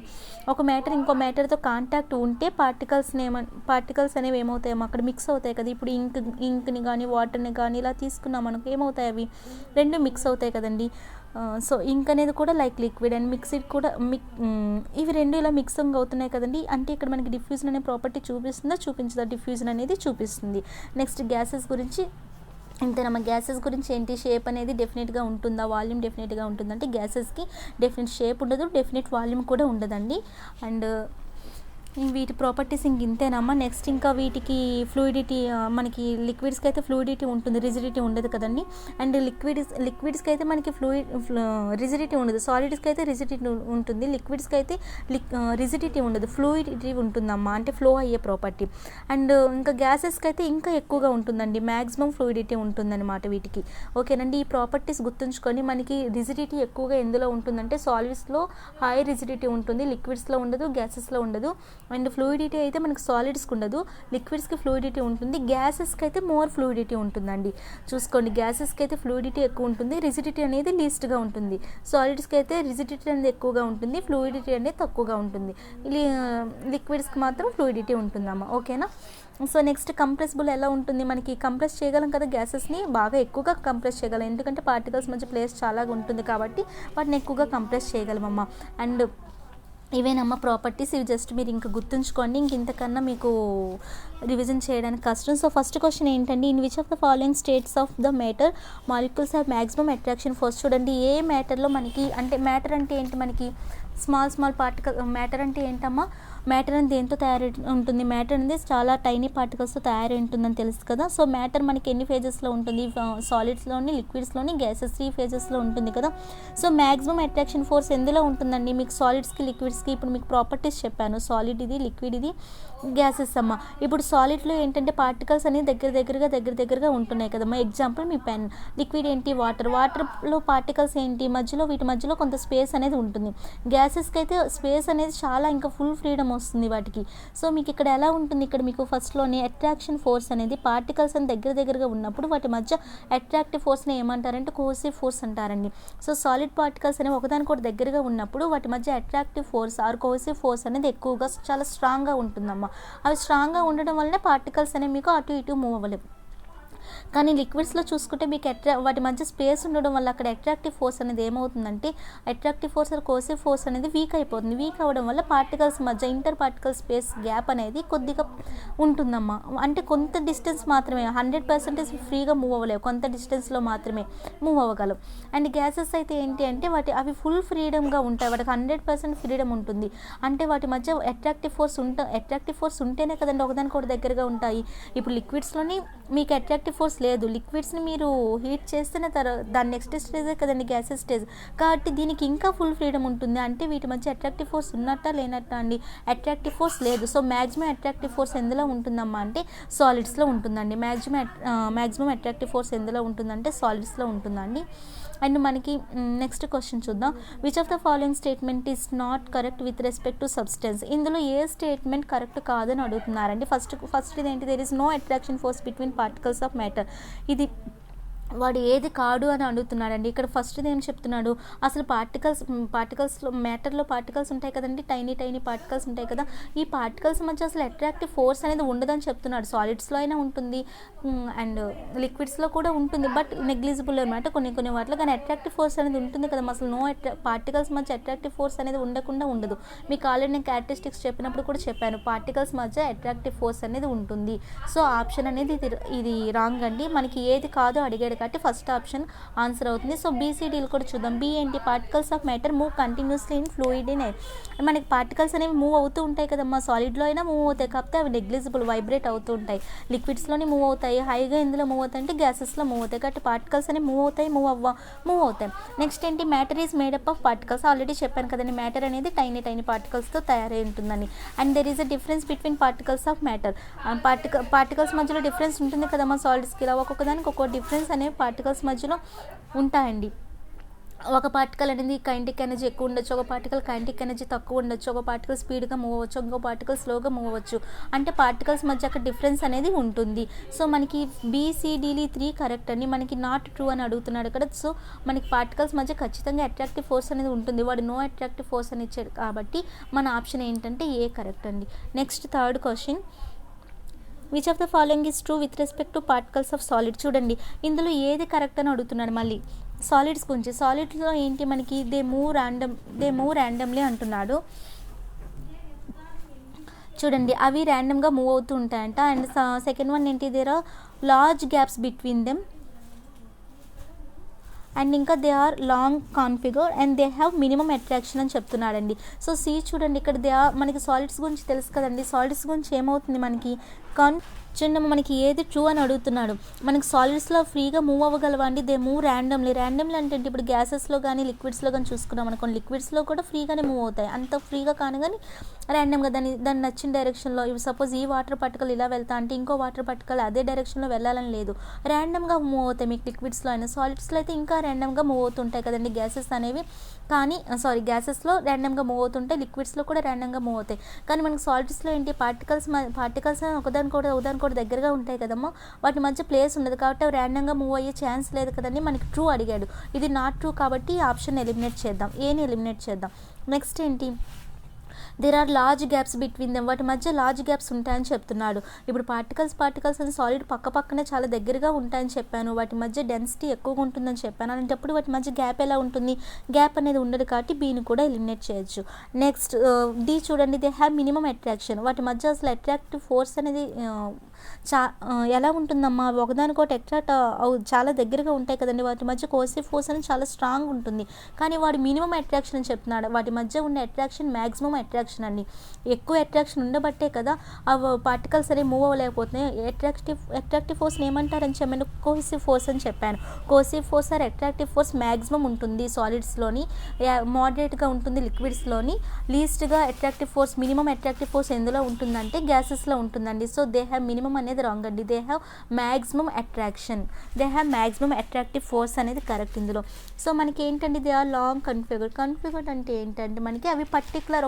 Speaker 1: ఒక మ్యాటర్ ఇంకో మ్యాటర్తో కాంటాక్ట్ ఉంటే పార్టికల్స్ అనేవి ఏమవుతాయమ్మా, అక్కడ మిక్స్ అవుతాయి కదా. ఇప్పుడు ఇంక్ని కానీ వాటర్ని కానీ ఇలా తీసుకున్నాం మనకు ఏమవుతాయి, అవి రెండు మిక్స్ అవుతాయి కదండి. సో ఇంక్ అనేది కూడా లైక్ లిక్విడ్ అండ్ మిక్సిడ్ కూడా ఇవి రెండు ఇలా మిక్సింగ్ అవుతున్నాయి కదండి. అంటే ఇక్కడ మనకి డిఫ్యూజన్ అనే ప్రాపర్టీ చూపించదా, డిఫ్యూజన్ అనేది చూపిస్తుంది. నెక్స్ట్ గ్యాసెస్ గురించి ఇంతేనమ్మా. గ్యాసెస్ గురించి ఏంటి, షేప్ అనేది డెఫినెట్గా ఉంటుందా, వాల్యూమ్ డెఫినెట్గా ఉంటుందంటే గ్యాసెస్కి డెఫినెట్ షేప్ ఉండదు, డెఫినెట్ వాల్యూమ్ కూడా ఉండదండి. అండ్ వీటి ప్రాపర్టీస్ ఇంతేనమ్మా. నెక్స్ట్ ఇంకా వీటికి ఫ్లూయిడిటీ, మనకి లిక్విడ్స్కి అయితే ఫ్లూయిడిటీ ఉంటుంది, రిజిడిటీ ఉండదు కదండి. అండ్ లిక్విడ్స్కి అయితే మనకి రిజిడిటీ ఉండదు, సాలిడ్స్కి అయితే రిజిడిటీ ఉంటుంది, లిక్విడ్స్కి అయితే రిజిడిటీ ఉండదు, ఫ్లూయిడిటీ ఉంటుందమ్మా, అంటే ఫ్లో అయ్యే ప్రాపర్టీ. అండ్ ఇంకా గ్యాసెస్కి అయితే ఇంకా ఎక్కువగా ఉంటుందండి, మ్యాక్సిమం ఫ్లూయిడిటీ ఉంటుందన్నమాట వీటికి. ఓకేనండి, ఈ ప్రాపర్టీస్ గుర్తుంచుకొని మనకి రిజిడిటీ ఎక్కువగా ఎందులో ఉంటుందంటే సాలిడ్స్లో హై రిజిడిటీ ఉంటుంది, లిక్విడ్స్లో ఉండదు, గ్యాసెస్లో ఉండదు. అండ్ ఫ్లూయిడిటీ అయితే మనకి సాలిడ్స్కి ఉండదు, లిక్విడ్స్కి ఫ్లూయిడిటీ ఉంటుంది, గ్యాసెస్కి అయితే మోర్ ఫ్లూయిడిటీ ఉంటుందండి. చూసుకోండి, గ్యాసెస్కి అయితే ఫ్లూయిడిటీ ఎక్కువ ఉంటుంది, రిజిడిటీ అనేది లీస్ట్గా ఉంటుంది. సాలిడ్స్కి అయితే రిజిడిటీ అనేది ఎక్కువగా ఉంటుంది, ఫ్లూయిడిటీ అనేది తక్కువగా ఉంటుంది. లిక్విడ్స్కి మాత్రం ఫ్లూయిడిటీ ఉంటుందమ్మా. ఓకేనా. సో నెక్స్ట్ కంప్రెసిబుల్ ఎలా ఉంటుంది, మనకి కంప్రెస్ చేయగలం కదా గ్యాసెస్ని, బాగా ఎక్కువగా కంప్రెస్ చేయగలం, ఎందుకంటే పార్టికల్స్ మధ్య ప్లేస్ చాలా ఉంటుంది కాబట్టి వాటిని ఎక్కువగా కంప్రెస్ చేయగలమమ్మా. అండ్ ఇవేనమ్మా ప్రాపర్టీస్, ఇవి జస్ట్ మీరు ఇంకా గుర్తుంచుకోండి, ఇంతకన్నా మీకు రివిజన్ చేయడానికి కష్టం. సో ఫస్ట్ క్వశ్చన్ ఏంటండి, in which of the following states of the matter molecules have maximum attraction force. చూడండి, ఏ మ్యాటర్లో మనకి, అంటే మ్యాటర్ అంటే ఏంటి, మనకి స్మాల్ పార్టికల్. మ్యాటర్ అంటే ఏంటమ్మా, మ్యాటర్ అనేది దేంతో తయారై ఉంటుంది, మ్యాటర్ అనేది చాలా టైనీ పార్టికల్స్తో తయారై ఉంటుందని తెలుసు కదా. సో మ్యాటర్ మనకి ఎన్ని ఫేజెస్లో ఉంటుంది, సాలిడ్స్లోని, లిక్విడ్స్లోని, గ్యాసెస్ 3 ఫేజెస్లో ఉంటుంది కదా. సో మ్యాక్సిమం అట్రాక్షన్ ఫోర్స్ ఎందులో ఉంటుందండి, మీకు సాలిడ్స్కి, లిక్విడ్స్కి ఇప్పుడు మీకు ప్రాపర్టీస్ చెప్పాను, సాలిడ్ ఇది, లిక్విడ్ ఇది, గ్యాసెస్ అమ్మ. ఇప్పుడు సాలిడ్లో ఏంటంటే పార్టికల్స్ అనేవి దగ్గరగా ఉంటున్నాయి కదమ్మా. ఎగ్జాంపుల్ మీ పెన్. లిక్విడ్ ఏంటి, వాటర్లో పార్టికల్స్ ఏంటి, వీటి మధ్యలో కొంత స్పేస్ అనేది ఉంటుంది. గ్యాసెస్కి అయితే స్పేస్ అనేది చాలా ఇంకా ఫుల్ ఫ్రీడమ్ వస్తుంది వాటికి. సో మీకు ఇక్కడ ఎలా ఉంటుంది, ఇక్కడ మీకు ఫస్ట్లోనే అట్రాక్షన్ ఫోర్స్ అనేది పార్టికల్స్ అని దగ్గరగా ఉన్నప్పుడు వాటి మధ్య అట్రాక్టివ్ ఫోర్స్ని ఏమంటారంటే కోహెసివ్ ఫోర్స్ అంటారండి. సో సాలిడ్ పార్టికల్స్ అనేవి ఒకదానికొకటి దగ్గరగా ఉన్నప్పుడు వాటి మధ్య attractive force or cohesive force అనేది ఎక్కువగా చాలా స్ట్రాంగ్గా ఉంటుందమ్మా. అవి స్ట్రాంగ్గా ఉండడం వల్లనే పార్టికల్స్ అనేవి మీకు అటు ఇటు మూవ్ అవ్వలేవు. కానీ లిక్విడ్స్లో చూసుకుంటే మీకు వాటి మధ్య స్పేస్ ఉండడం వల్ల అక్కడ అట్రాక్టివ్ ఫోర్స్ అనేది ఏమవుతుందంటే attractive force or cohesive force అనేది వీక్ అయిపోతుంది. వీక్ అవ్వడం వల్ల పార్టికల్స్ మధ్య ఇంటర్ పార్టికల్ స్పేస్ గ్యాప్ అనేది కొద్దిగా ఉంటుందమ్మా. అంటే కొంత డిస్టెన్స్ మాత్రమే, 100% ఫ్రీగా మూవ్ అవ్వలేవు, కొంత డిస్టెన్స్లో మాత్రమే మూవ్ అవ్వగలవు. అండ్ గ్యాసెస్ అయితే ఏంటి అంటే అవి ఫుల్ ఫ్రీడమ్గా ఉంటాయి, వాటికి 100% ఫ్రీడమ్ ఉంటుంది. అంటే వాటి మధ్య అట్రాక్టివ్ ఫోర్స్ ఉంటేనే కదండి ఒకదానికొకటి దగ్గరగా ఉంటాయి. ఇప్పుడు లిక్విడ్స్లోని మీకు అట్రాక్టివ్ ఫోర్స్ ఫోర్స్ లేదు. లిక్విడ్స్ని మీరు హీట్ చేస్తేనే దాని నెక్స్ట్ స్టేజే కదండి గ్యాసెస్ స్టేజ్. కాబట్టి దీనికి ఇంకా ఫుల్ ఫ్రీడమ్ ఉంటుంది. అంటే వీటి మధ్య అట్రాక్టివ్ ఫోర్స్ ఉన్నట్టా లేనట్టా అండి? అట్రాక్టివ్ ఫోర్స్ లేదు. సో మ్యాక్సిమం అట్రాక్టివ్ ఫోర్స్ ఎందులో ఉంటుందమ్మా అంటే సాలిడ్స్లో ఉంటుందండి. మ్యాక్సిమం అట్రాక్టివ్ ఫోర్స్ ఎందులో ఉంటుందంటే సాలిడ్స్లో ఉంటుందండి. అండ్ మనకి నెక్స్ట్ క్వశ్చన్ చూద్దాం. Which of the following statement is not correct with respect to substance? ఇందులో ఏ స్టేట్మెంట్ కరెక్ట్ కాదని అడుగుతున్నారండి. ఫస్ట్ ఇదేంటి, there is no attraction force between particles of matter. ఇది వాడు ఏది కాడు అని అడుగుతున్నాడండి. ఇక్కడ ఫస్ట్ ఏం చెప్తున్నాడు, అసలు పార్టికల్స్లో మ్యాటర్లో పార్టికల్స్ ఉంటాయి కదండి, టైనీ పార్టికల్స్ ఉంటాయి కదా, ఈ పార్టికల్స్ మధ్య అసలు అట్రాక్టివ్ ఫోర్స్ అనేది ఉండదని చెప్తున్నాడు. సాలిడ్స్లో అయినా ఉంటుంది అండ్ లిక్విడ్స్లో కూడా ఉంటుంది, బట్ నెగ్లిజిబుల్ అనమాట కొన్ని వాటిలో. కానీ అట్రాక్టివ్ ఫోర్స్ అనేది ఉంటుంది కదా, అసలు పార్టికల్స్ మధ్య అట్రాక్టివ్ ఫోర్స్ అనేది ఉండకుండా ఉండదు. మీకు ఆల్రెడీ నేను క్యారెక్టరిస్టిక్స్ చెప్పినప్పుడు కూడా చెప్పాను, పార్టికల్స్ మధ్య అట్రాక్టివ్ ఫోర్స్ అనేది ఉంటుంది. సో ఆప్షన్ అనేది ఇది రాంగ్ అండి. మనకి ఏది కాదో అడిగాడు కాబట్టి ఫస్ట్ ఆప్షన్ ఆన్సర్ అవుతుంది. సో బీసీడీలు కూడా చూద్దాం. బి ఏంటి, particles of matter move continuously in fluid in air. మనకి పార్టికల్స్ అనేవి మూవ్ అవుతూ ఉంటాయి కదమ్మా, సాలిడ్లో అయినా మూవ్ అవుతాయి, కాకపోతే అవి నెగ్లిజిబుల్, వైబ్రేట్ అవుతూ ఉంటాయి. లిక్విడ్స్లోని మూవ్ అవుతాయి, హైగా ఎందులో మూవ్ అవుతాయి అంటే గ్యాసెస్లో మూవ్ అవుతాయి. కాబట్టి పార్టికల్స్ అనేవి మూవ్ అవుతాయి. నెక్స్ట్ ఏంటి, matter is made up of particles. Already చెప్పాను కదండి, మ్యాటర్ అనేది టైనీ పార్టికల్స్తో తయారై ఉంటుందని. And there is a difference between particles of matter. Particles మధ్యలో డిఫరెన్స్ ఉంటుంది కదమ్మా సాలిడ్స్కి. ఇలా ఒక్కొక్క దానికి ఒక్కొక్క డిఫరెన్స్ అనేవి పార్టికల్స్ మధ్యలో ఉంటాయండి. ఒక పార్టికల్ అనేది కైనెటిక్ ఎనర్జీ ఎక్కువ ఉండొచ్చు, ఒక పార్టికల్ కైనెటిక్ ఎనర్జీ తక్కువ ఉండొచ్చు, ఒక పార్టికల్ స్పీడ్గా మూవ్ అవ్వచ్చు, ఇంకో పార్టికల్ స్లోగా మూవ్ అవ్వచ్చు. అంటే పార్టికల్స్ మధ్య అక్కడ డిఫరెన్స్ అనేది ఉంటుంది. సో మనకి బీసీడీలీ 3 కరెక్ట్ అండి. మనకి నాట్ ట్రూ అని అడుగుతున్నాడు కదా. సో మనకి పార్టికల్స్ మధ్య ఖచ్చితంగా అట్రాక్టివ్ ఫోర్స్ అనేది ఉంటుంది. వాడు నో అట్రాక్టివ్ ఫోర్స్ అని ఇచ్చాడు కాబట్టి మన ఆప్షన్ ఏంటంటే ఏ కరెక్ట్ అండి. Next third question, which of the following is true with respect to particles of solid? చూడండి ఇందులో ఏది కరెక్ట్ అని అడుగుతున్నాడు. మళ్ళీ సాలిడ్స్ గురించి. సాలిడ్స్లో ఏంటి, మనకి దే మూవ్ ర్యాండమ్లీ అంటున్నాడు. చూడండి అవి ర్యాండమ్గా మూవ్ అవుతూ ఉంటాయంట. అండ్ సెకండ్ వన్ ఏంటి, there are large gaps between them and ఇంకా they are long configure and they have minimum attraction అని చెప్తున్నాడండి. సో సి చూడండి, ఇక్కడ మనకి సాలిడ్స్ గురించి తెలుసు కదండి. సాలిడ్స్ గురించి ఏమవుతుంది, మనకి చూడండి మనకి ఏది ట్రూ అని అడుగుతున్నాడు. మనకి సాలిడ్స్లో ఫ్రీగా మూవ్ అవ్వగలవా అండి? దే మూవ్ ర్యాండమ్లీ అంటే ఇప్పుడు గ్యాసెస్లో కానీ లిక్విడ్స్లో కానీ చూసుకున్నాం అనుకోండి, లిక్విడ్స్లో కూడా ఫ్రీగానే మూవ్ అవుతాయి, అంత ఫ్రీగా కాను కానీ ర్యాండమ్గా దాన్ని నచ్చిన డైరెక్షన్లో. ఇవి సపోజ్ ఈ వాటర్ పార్టికల్ ఇలా వెళ్తా అంటే ఇంకో వాటర్ పార్టికల్ అదే డైరెక్షన్లో వెళ్ళాలని లేదు, ర్యాండమ్గా మూవ్ అవుతాయి. మీకు లిక్విడ్స్లో అయినా, సాలిడ్స్లో అయితే ఇంకా ర్యాండమ్గా మూవ్ అవుతుంటాయి కదండి గ్యాసెస్ అనేవి. కానీ గ్యాసెస్లో ర్యాండమ్గా మూవ్ అవుతుంటాయి, లిక్విడ్స్లో కూడా ర్యాండమ్గా మూవ్ అవుతాయి. కానీ మనకి సాలిడ్స్లో ఏంటి, పార్టికల్స్ ఒకదాని కూడా దగ్గరగా ఉంటాయి కదమ్మా, వాటి మధ్య ప్లేస్ ఉండదు కాబట్టి అవి ర్యాండమ్గా మూవ్ అయ్యే ఛాన్స్ లేదు కదండి. మనకి ట్రూ అడిగాడు, ఇది నాట్ ట్రూ కాబట్టి ఆప్షన్ ఎలిమినేట్ చేద్దాం, ఏని ఎలిమినేట్ చేద్దాం. నెక్స్ట్ ఏంటి, there are large gaps between them, వాటి మధ్య లార్జ్ గ్యాప్స్ ఉంటాయని చెప్తున్నాడు. ఇప్పుడు పార్టికల్స్ అని సాలిడ్ పక్కనే చాలా దగ్గరగా ఉంటాయని చెప్పాను, వాటి మధ్య డెన్సిటీ ఎక్కువగా ఉంటుందని చెప్పాను. అలాంటప్పుడు వాటి మధ్య గ్యాప్ ఎలా ఉంటుంది, గ్యాప్ అనేది ఉండదు కాబట్టి బీని కూడా ఎలిమినేట్ చేయొచ్చు. నెక్స్ట్ డి చూడండి, దే హ్యావ్ మినిమం అట్రాక్షన్, వాటి మధ్య అసలు అట్రాక్టివ్ ఫోర్స్ అనేది ఎలా ఉంటుందమ్మా, ఒకదానికొకటి అట్రాక్ట్ చాలా దగ్గరగా ఉంటాయి కదండి, వాటి మధ్య కోసివ్ ఫోర్స్ అనేది చాలా స్ట్రాంగ్ ఉంటుంది. కానీ వాడు మినిమం అట్రాక్షన్ అని చెప్తున్నాడు. వాటి మధ్య ఉన్న అట్రాక్షన్ మ్యాక్సిమం అట్రాక్షన్ అండి. ఎక్కువ అట్రాక్షన్ ఉండబట్టే కదా ఆ పార్టికల్స్ అనేవి మూవ్ అవ్వలేకపోతున్నాయి. అట్రాక్టివ్ ఫోర్స్ని ఏమంటారని చెప్పాను, కోసివ్ ఫోర్స్ అని చెప్పాను. Cohesive force or attractive force maximum ఉంటుంది సాలిడ్స్లోని, మోడరేట్గా ఉంటుంది లిక్విడ్స్లోని, లీస్ట్గా attractive force minimum attractive force ఎందులో ఉంటుందంటే గ్యాసెస్లో ఉంటుందండి. సో దే హ్యావ్ మినిమం అనేది రాంగ్ అండి. They have maximum attractive force అనేది కరెక్ట్ ఇందులో. సో మనకి ఏంటంటే దే ఆర్ లాంగ్ కన్ఫిగర్డ్ అంటే ఏంటంటే మనకి అవి పర్టికులర్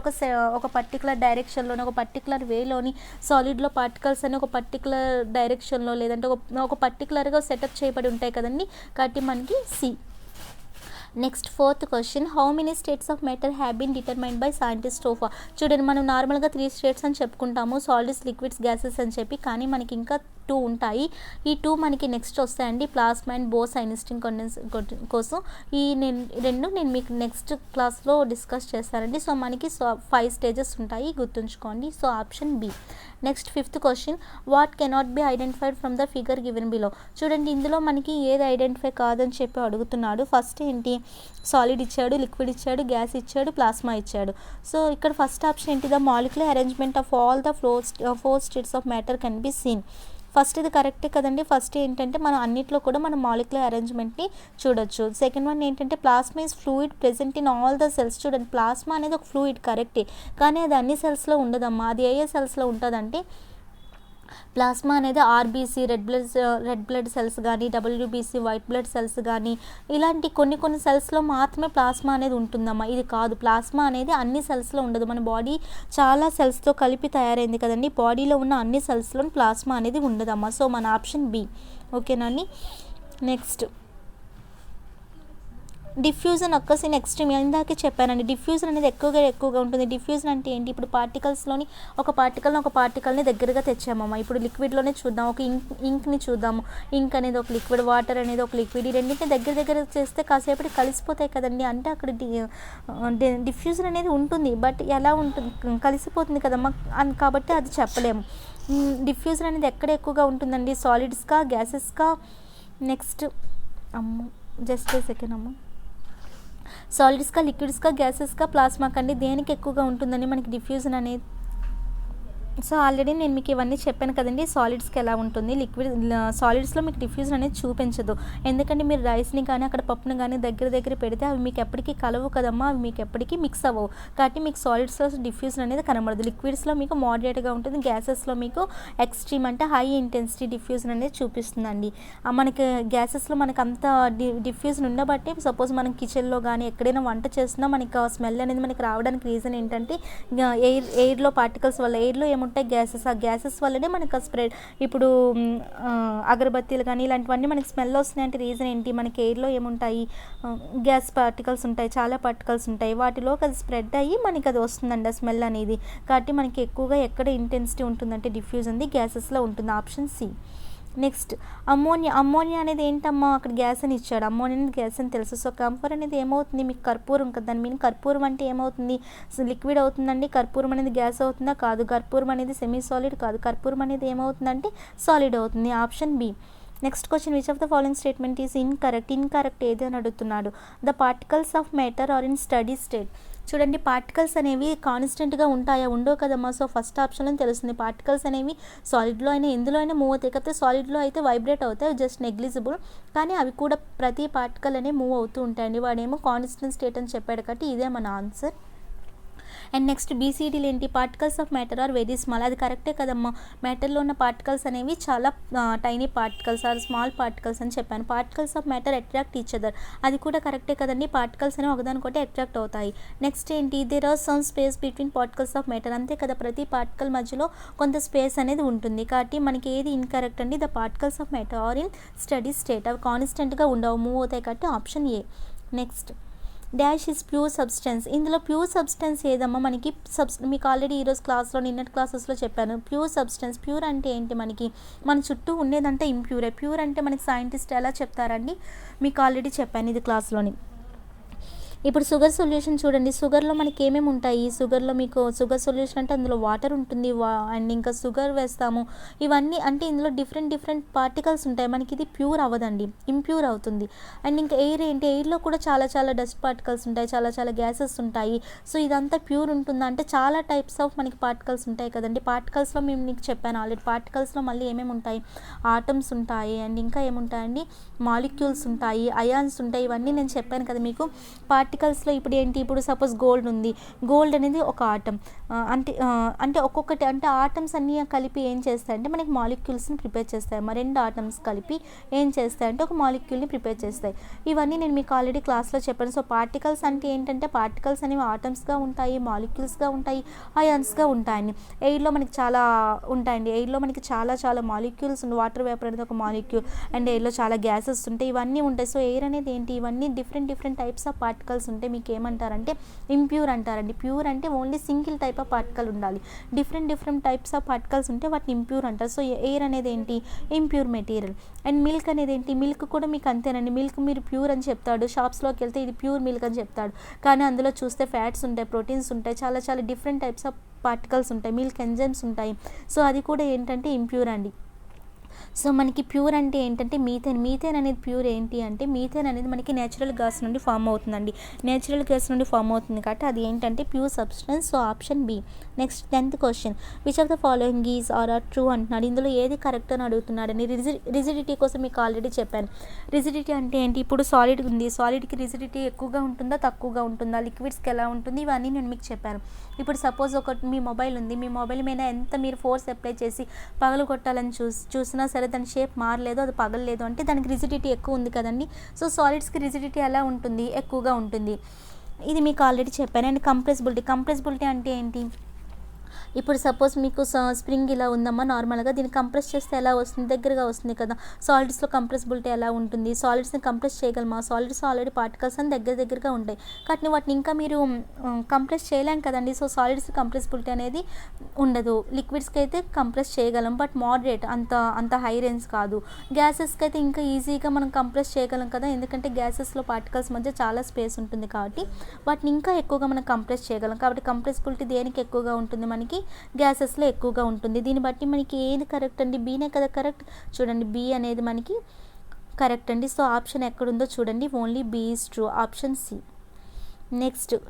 Speaker 1: ఒక పర్టికులర్ డైరెక్షన్లోని, ఒక పర్టికులర్ వేలోని సాలిడ్లో పార్టికల్స్ అని ఒక పర్టికులర్ డైరెక్షన్లో లేదంటే ఒక పర్టికులర్గా సెటప్ చేయబడి ఉంటాయి కదండి, కాబట్టి మనకి C. Next fourth question, how many states of matter have been determined by scientist so far? చూడండి మనం నార్మల్గా 3 స్టేట్స్ అని చెప్పుకుంటాము, సాలిడ్స్, లిక్విడ్స్, గ్యాసెస్ అని చెప్పి. కానీ మనకి ఇంకా 2 ఉంటాయి. ఈ 2 మనకి నెక్స్ట్ వస్తాయండి, plasma and Bose Einstein condense కోసం. నేను మీకు నెక్స్ట్ క్లాస్లో డిస్కస్ చేస్తానండి. సో మనకి 5 స్టేజెస్ ఉంటాయి, గుర్తుంచుకోండి. So option B. Next 5th question, what cannot be identified from the figure given below? చూడండి ఇందులో మనకి ఏది ఐడెంటిఫై కాదని చెప్పి అడుగుతున్నాడు. ఫస్ట్ ఏంటి, సాలిడ్ ఇచ్చాడు, లిక్విడ్ ఇచ్చాడు, గ్యాస్ ఇచ్చాడు, ప్లాస్మా ఇచ్చాడు. సో ఇక్కడ ఫస్ట్ ఆప్షన్ ఏంటి, the molecular arrangement of all the 4 states of matter can be seen. First ఇది కరెక్టే కదండి. ఫస్ట్ ఏంటంటే మనం అన్నిట్లో కూడా మనం మాలిక్యులర్ అరేంజ్మెంట్ని చూడొచ్చు. సెకండ్ వన్ ఏంటంటే plasma is fluid present in all the cells. చూడండి, ప్లాస్మా అనేది ఒక ఫ్లూయిడ్ కరెక్టే, కానీ అది అన్ని సెల్స్లో ఉండదమ్మా. అది ఏ సెల్స్లో ఉంటుందంటే ప్లాస్మా అనేది ఆర్బీసీ రెడ్ బ్లడ్ సెల్స్ కానీ, డబ్ల్యూబీసీ వైట్ బ్లడ్ సెల్స్ కానీ, ఇలాంటి కొన్ని సెల్స్లో మాత్రమే ప్లాస్మా అనేది ఉంటుందమ్మా. ఇది కాదు, ప్లాస్మా అనేది అన్ని సెల్స్లో ఉండదు. మన బాడీ చాలా సెల్స్తో కలిపి తయారైంది కదండి. బాడీలో ఉన్న అన్ని సెల్స్లో ప్లాస్మా అనేది ఉండదమ్మా. సో మన ఆప్షన్ బి. ఓకేనండి. Next, diffusion occurs in extreme. ఇందాకే చెప్పానండి, డిఫ్యూజన్ అనేది ఎక్కువగా ఉంటుంది. డిఫ్యూజన్ అంటే ఏంటి? ఇప్పుడు పార్టికల్స్లోని ఒక పార్టికల్ని దగ్గరగా తెచ్చామమ్మా. ఇప్పుడు లిక్విడ్లోనే చూద్దాం, ఒక ఇంక్ని చూద్దాము. ఇంక్ అనేది ఒక లిక్విడ్, వాటర్ అనేది ఒక లిక్విడ్. ఈ రెండింటిని దగ్గర చేస్తే కాసేపటికి కలిసిపోతాయి కదండి. అంటే అక్కడ డిఫ్యూజన్ అనేది ఉంటుంది, బట్ ఎలా ఉంటుంది? కలిసిపోతుంది కదమ్మా. కాబట్టి అది చెప్పలేము. డిఫ్యూజన్ అనేది ఎక్కడ ఎక్కువగా ఉంటుందండి? సాలిడ్స్కా, గ్యాసెస్కా? నెక్స్ట్ జస్ట్ సెకండ్ అమ్మ. సాలిడ్స్కా, లిక్విడ్స్కా, గ్యాసెస్కా, ప్లాస్మాకా అండి దేనికి ఎక్కువగా ఉంటుందని మనకి డిఫ్యూజన్ అనేది? సో ఆల్రెడీ నేను మీకు ఇవన్నీ చెప్పాను కదండి. సాలిడ్స్కి ఎలా ఉంటుంది, సాలిడ్స్లో మీకు డిఫ్యూజన్ అనేది చూపించదు. ఎందుకంటే మీరు రైస్ని కానీ అక్కడ పప్పుని కానీ దగ్గర పెడితే అవి మీకు ఎప్పటికీ కలవు కదమ్మా, అవి మీకు ఎప్పటికీ మిక్స్ అవ్వవు. కాబట్టి మీకు సాలిడ్స్లో డిఫ్యూజన్ అనేది కనబడదు. లిక్విడ్స్లో మీకు మోడరేట్గా ఉంటుంది, గ్యాసెస్లో మీకు ఎక్స్ట్రీమ్ అంటే హై ఇంటెన్సిటీ డిఫ్యూజన్ అనేది చూపిస్తుందండి. మనకి గ్యాసెస్లో మనకు అంత డిఫ్యూజన్ ఉండబట్టి సపోజ్ మనం కిచెన్లో కానీ ఎక్కడైనా వంట చేస్తున్నా మనకి ఆ స్మెల్ అనేది మనకి రావడానికి రీజన్ ఏంటంటే ఎయిర్లో పార్టికల్స్ వల్ల. ఎయిర్లో ఉంటాయి గ్యాసెస్, ఆ గ్యాసెస్ వల్లనే మనకు స్ప్రెడ్. ఇప్పుడు అగరబత్తీలు కానీ ఇలాంటివన్నీ మనకి స్మెల్ వస్తున్నాయి అంటే రీజన్ ఏంటి? మనకి ఎయిర్లో ఏముంటాయి? గ్యాస్ పార్టికల్స్ ఉంటాయి, చాలా పార్టికల్స్ ఉంటాయి. వాటిలోకి అది స్ప్రెడ్ అయ్యి మనకి అది వస్తుందండి ఆ స్మెల్ అనేది. కాబట్టి మనకి ఎక్కువగా ఎక్కడ ఇంటెన్సిటీ ఉంటుందంటే డిఫ్యూజన్ గ్యాసెస్లో ఉంటుంది. Option C. నెక్స్ట్, అమ్మోనియా అనేది ఏంటమ్మా? అక్కడ గ్యాస్ అని ఇచ్చాడు, అమ్మోనియా అనేది గ్యాస్ అని తెలుసు. సో కంఫర్ అనేది ఏమవుతుంది? మీకు కర్పూరం కదా, దాని మీన్ కర్పూరం అంటే ఏమవుతుంది? లిక్విడ్ అవుతుందండి. కర్పూరం అనేది గ్యాస్ అవుతుందా? కాదు. కర్పూరం అనేది సెమీ సాలిడ్ కాదు. కర్పూరం అనేది ఏమవుతుందంటే సాలిడ్ అవుతుంది. Option B. Next question, which of the following statement is incorrect ఏది అని అడుగుతున్నాడు. The particles of matter are in steady state. చూడండి, పార్టికల్స్ అనేవి కాన్స్టెంట్గా ఉంటాయా? ఉండవు కదమ్మా. సో ఫస్ట్ ఆప్షన్లో తెలుస్తుంది. పార్టికల్స్ అనేవి సాలిడ్లో అయినా ఎందులో అయినా మూవ్ అవుతాయి. కాకపోతే సాలిడ్లో అయితే వైబ్రేట్ అవుతాయి, జస్ట్ నెగ్లిజిబుల్. కానీ అవి కూడా ప్రతి పార్టికల్ అనేవి మూవ్ అవుతూ ఉంటాయండి. వాడేమో కాన్స్టెంట్ స్టేట్ అని చెప్పాడు కాబట్టి ఇదే మన ఆన్సర్. అండ్ నెక్స్ట్ బీసీడీలు ఏంటి? Particles of matter are very small. అది కరెక్టే కదమ్మా. మ్యాటర్లో ఉన్న పార్టికల్స్ అనేవి చాలా tiny particles or small particles అని చెప్పాను. Particles of matter attract each other. అది కూడా కరెక్టే కదండి. పార్టికల్స్ అనేవి ఒకదానికొకటి అట్రాక్ట్ అవుతాయి. నెక్స్ట్ ఏంటి? There are some space between particles of matter. అంతే కదా, ప్రతి పార్టికల్ మధ్యలో కొంత స్పేస్ అనేది ఉంటుంది. కాబట్టి మనకి ఏది ఇన్కరెక్ట్ అండి? The particles of matter are in steady state. అవి కాన్స్టెంట్గా ఉండవు, మూవ్ అవుతాయి. కాబట్టి option A. Next, dash is pure substance. ఇందులో ప్యూర్ సబ్స్టెన్స్ ఏదమ్మా? మనకి మీకు ఆల్రెడీ ఈరోజు క్లాస్లో నిన్నటి క్లాసెస్లో చెప్పాను. ప్యూర్ సబ్స్టెన్స్, ప్యూర్ అంటే ఏంటి? మనకి మన చుట్టూ ఉండేదంటే ఇంప్యూరే. ప్యూర్ అంటే మనకి సైంటిస్ట్ ఎలా చెప్తారండి? మీకు ఆల్రెడీ చెప్పాను ఇది క్లాస్లోని. ఇప్పుడు షుగర్ సొల్యూషన్ చూడండి. షుగర్లో మనకి ఏమేమి ఉంటాయి? షుగర్లో మీకు షుగర్ సొల్యూషన్ అంటే అందులో వాటర్ ఉంటుంది, అండ్ ఇంకా షుగర్ వేస్తాము. ఇవన్నీ అంటే ఇందులో డిఫరెంట్ పార్టికల్స్ ఉంటాయి. మనకి ఇది ప్యూర్ అవ్వదండి, ఇంప్యూర్ అవుతుంది. అండ్ ఇంకా ఎయిర్ ఏంటి? ఎయిర్లో కూడా చాలా డస్ట్ పార్టికల్స్ ఉంటాయి, చాలా గ్యాసెస్ ఉంటాయి. సో ఇదంతా ప్యూర్ ఉంటుందా అంటే చాలా టైప్స్ ఆఫ్ మనకి పార్టికల్స్ ఉంటాయి కదండి. పార్టికల్స్లో మేము నీకు చెప్పాను ఆల్రెడీ. పార్టికల్స్లో మళ్ళీ ఏమేమి ఉంటాయి? ఆటమ్స్ ఉంటాయి, అండ్ ఇంకా ఏముంటాయండి? మాలిక్యూల్స్ ఉంటాయి, అయాన్స్ ఉంటాయి. ఇవన్నీ నేను చెప్పాను కదా మీకు. పార్టికల్స్లో ఇప్పుడు ఏంటి? ఇప్పుడు సపోజ్ గోల్డ్ ఉంది. గోల్డ్ అనేది ఒక ఆటమ్. అంటే ఒక్కొక్కటి అంటే ఆటమ్స్ అన్నీ కలిపి ఏం చేస్తాయంటే మనకి మాలిక్యూల్స్ని ప్రిపేర్ చేస్తాయి. మరి రెండు ఆటమ్స్ కలిపి ఏం చేస్తాయంటే ఒక మాలిక్యూల్ని ప్రిపేర్ చేస్తాయి. ఇవన్నీ నేను మీకు ఆల్రెడీ క్లాస్లో చెప్పాను. సో పార్టికల్స్ అంటే ఏంటంటే పార్టికల్స్ అనేవి ఆటమ్స్గా ఉంటాయి, మాలిక్యూల్స్గా ఉంటాయి, అయాన్స్గా ఉంటాయండి. ఎయిర్లో మనకి చాలా ఉంటాయండి. ఎయిర్లో మనకి చాలా మాలిక్యూల్స్ ఉంది. వాటర్ వేపర్ అనేది ఒక మాలిక్యూల్. అండ్ ఎయిర్లో చాలా గ్యాసెస్ ఉంటాయి, ఇవన్నీ ఉంటాయి. సో ఎయిర్ అనేది ఏంటి? ఇవన్నీ డిఫరెంట్ టైప్స్ ఆఫ్ పార్టికల్స్ ఉంటే మీకు ఏమంటారంటే ఇంప్యూర్ అంటారండి. ప్యూర్ అంటే only single type of particle ఉండాలి. డిఫరెంట్ టైప్స్ ఆఫ్ పార్టికల్స్ ఉంటే వాటిని ఇంప్యూర్ అంటారు. సో ఎయిర్ అనేది ఏంటి? Impure material. అండ్ మిల్క్ అనేది ఏంటి? మిల్క్ కూడా మీకు అంతేనండి. మిల్క్ మీరు ప్యూర్ అని చెప్తాడు, షాప్స్లోకి వెళ్తే ఇది ప్యూర్ మిల్క్ అని చెప్తాడు. కానీ అందులో చూస్తే ఫ్యాట్స్ ఉంటాయి, ప్రోటీన్స్ ఉంటాయి, చాలా డిఫరెంట్ టైప్స్ ఆఫ్ పార్టికల్స్ ఉంటాయి, మిల్క్ ఎంజైమ్స్ ఉంటాయి. సో అది కూడా ఏంటంటే ఇంప్యూర్ అండి. సో మనకి ప్యూర్ అంటే ఏంటంటే మీథేన్ అనేది ప్యూర్ ఏంటి అంటే మీథేన్ అనేది మనకి నేచురల్ గ్యాస్ నుండి ఫామ్ అవుతుందండి. నేచురల్ గ్యాస్ నుండి ఫామ్ అవుతుంది కాబట్టి అది ఏంటంటే pure substance. So option B. Next 10th question, which of the following is are true అంటున్నాడు. ఇందులో ఏది కరెక్ట్ అని అడుగుతున్నాడని. రిజిడిటీ కోసం మీకు ఆల్రెడీ చెప్పాను. రిజిడిటీ అంటే ఏంటి, ఇప్పుడు సాలిడ్ ఉంది, సాలిడ్కి రిజిడిటీ ఎక్కువగా ఉంటుందా తక్కువగా ఉంటుందా, లిక్విడ్స్కి ఎలా ఉంటుంది, ఇవన్నీ నేను మీకు చెప్పాను. ఇప్పుడు సపోజ్ మీ మొబైల్ ఉంది, మీ మొబైల్ మీద ఎంత మీరు ఫోర్స్ అప్లై చేసి పగలు కొట్టాలని చూసినా సరే దాని షేప్ మారలేదు, అది పగలలేదు అంటే దానికి రిజిడిటీ ఎక్కువ ఉంది కదండి. సో సాలిడ్స్కి రిజిడిటీ ఎలా ఉంటుంది, ఎక్కువగా ఉంటుంది. ఇది మీకు ఆల్రెడీ చెప్పాను. అండ్ కంప్రెసిబిలిటీ అంటే ఏంటి, ఇప్పుడు సపోజ్ మీకు స్ప్రింగ్ ఇలా ఉందమ్మా, నార్మల్గా దీన్ని కంప్రెస్ చేస్తే ఎలా వస్తుంది, దగ్గరగా వస్తుంది కదా. సాలిడ్స్లో కంప్రెసిబిలిటీ ఎలా ఉంటుంది, సాలిడ్స్ని కంప్రెస్ చేయగలమా, సాలిడ్స్ ఆల్రెడీ పార్టికల్స్ అని దగ్గరగా ఉంటాయి కాబట్టి వాటిని ఇంకా మీరు కంప్రెస్ చేయలేం కదండి. సో సాలిడ్స్ కంప్రెసిబిలిటీ అనేది ఉండదు. లిక్విడ్స్కి అయితే కంప్రెస్ చేయగలం, బట్ మోడరేట్, అంత హై రేంజ్ కాదు. గ్యాసెస్కి అయితే ఇంకా ఈజీగా మనం కంప్రెస్ చేయగలం కదా, ఎందుకంటే గ్యాసెస్లో పార్టికల్స్ మధ్య చాలా స్పేస్ ఉంటుంది కాబట్టి వాటిని ఇంకా ఎక్కువగా మనం కంప్రెస్ చేయగలం. కాబట్టి కంప్రెసిబిలిటీ దేనికి ఎక్కువగా ఉంటుంది, మనకి గ్యాసెస్లో ఎక్కువగా ఉంటుంది. దీన్ని బట్టి మనకి ఏది కరెక్ట్ అండి, బీనే కదా కరెక్ట్. చూడండి బి అనేది మనకి కరెక్ట్ అండి. సో ఆప్షన్ ఎక్కడుందో చూడండి, only B is true, option C.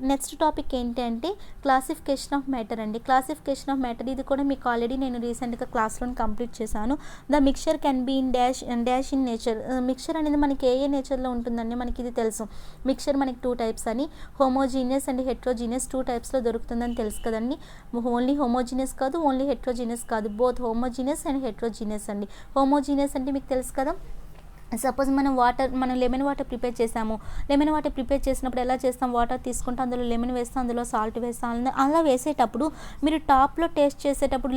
Speaker 1: Next topic ఏంటంటే క్లాసిఫికేషన్ ఆఫ్ మ్యాటర్ అండి. క్లాసిఫికేషన్ ఆఫ్ మ్యాటర్ ఇది కూడా మీకు ఆల్రెడీ నేను రీసెంట్గా క్లాస్లో కంప్లీట్ చేశాను. The mixture can be in dash in nature. Mixture అనేది మనకి ఏ నేచర్లో ఉంటుందండి, మనకి ఇది తెలుసు. మిక్చర్ మనకి 2 టైప్స్ అని, హోమోజీనియస్ అండ్ హెట్రోజీనియస్ 2 టైప్స్లో దొరుకుతుందని తెలుసు కదండి. ఓన్లీ హోమోజీనియస్ కాదు, ఓన్లీ హెట్రోజీనియస్ కాదు, బోత్ హోమోజీనియస్ అండ్ హెట్రోజీనియస్ అండి. హోమోజీనియస్ అంటే మీకు తెలుసు కదా, సపోజ్ మనం లెమన్ వాటర్ ప్రిపేర్ చేసాము. లెమన్ వాటర్ ప్రిపేర్ చేసినప్పుడు ఎలా చేస్తాం, వాటర్ తీసుకుంటే అందులో లెమన్ వేస్తాం, అందులో సాల్ట్ వేస్తాం. అలా వేసేటప్పుడు మీరు టాప్లో టేస్ట్ చేసేటప్పుడు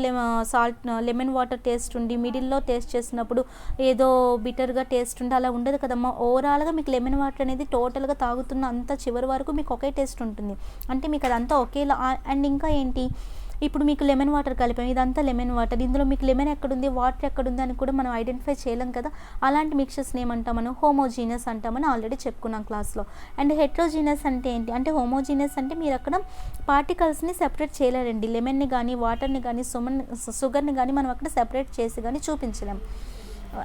Speaker 1: లెమన్ వాటర్ టేస్ట్ ఉండి మిడిల్లో టేస్ట్ చేసినప్పుడు ఏదో బిటర్గా టేస్ట్ ఉండి అలా ఉండదు కదమ్మా. ఓవరాల్గా మీకు లెమన్ వాటర్ అనేది టోటల్గా తాగుతున్న అంత చివరి వరకు మీకు ఒకే టేస్ట్ ఉంటుంది, అంటే మీకు అదంతా ఒకేలా. అండ్ ఇంకా ఏంటి, ఇప్పుడు మీకు లెమన్ వాటర్ కలిపాము, ఇదంతా లెమన్ వాటర్, ఇందులో మీకు లెమన్ ఎక్కడుంది, వాటర్ ఎక్కడుంది అని కూడా మనం ఐడెంటిఫై చేయలేం కదా. అలాంటి మిక్చర్స్ని ఏమంటాం మనం, హోమోజీనియస్ అంటామని ఆల్రెడీ చెప్పుకున్నాం క్లాస్లో. అండ్ హెట్రోజీనియస్ అంటే ఏంటి అంటే, హోమోజీనియస్ అంటే మీరు అక్కడ పార్టికల్స్ని సెపరేట్ చేయలేరండి. లెమన్ని కానీ వాటర్ని కానీ షుగర్ని కానీ మనం అక్కడ సెపరేట్ చేసి కానీ చూపించలేం.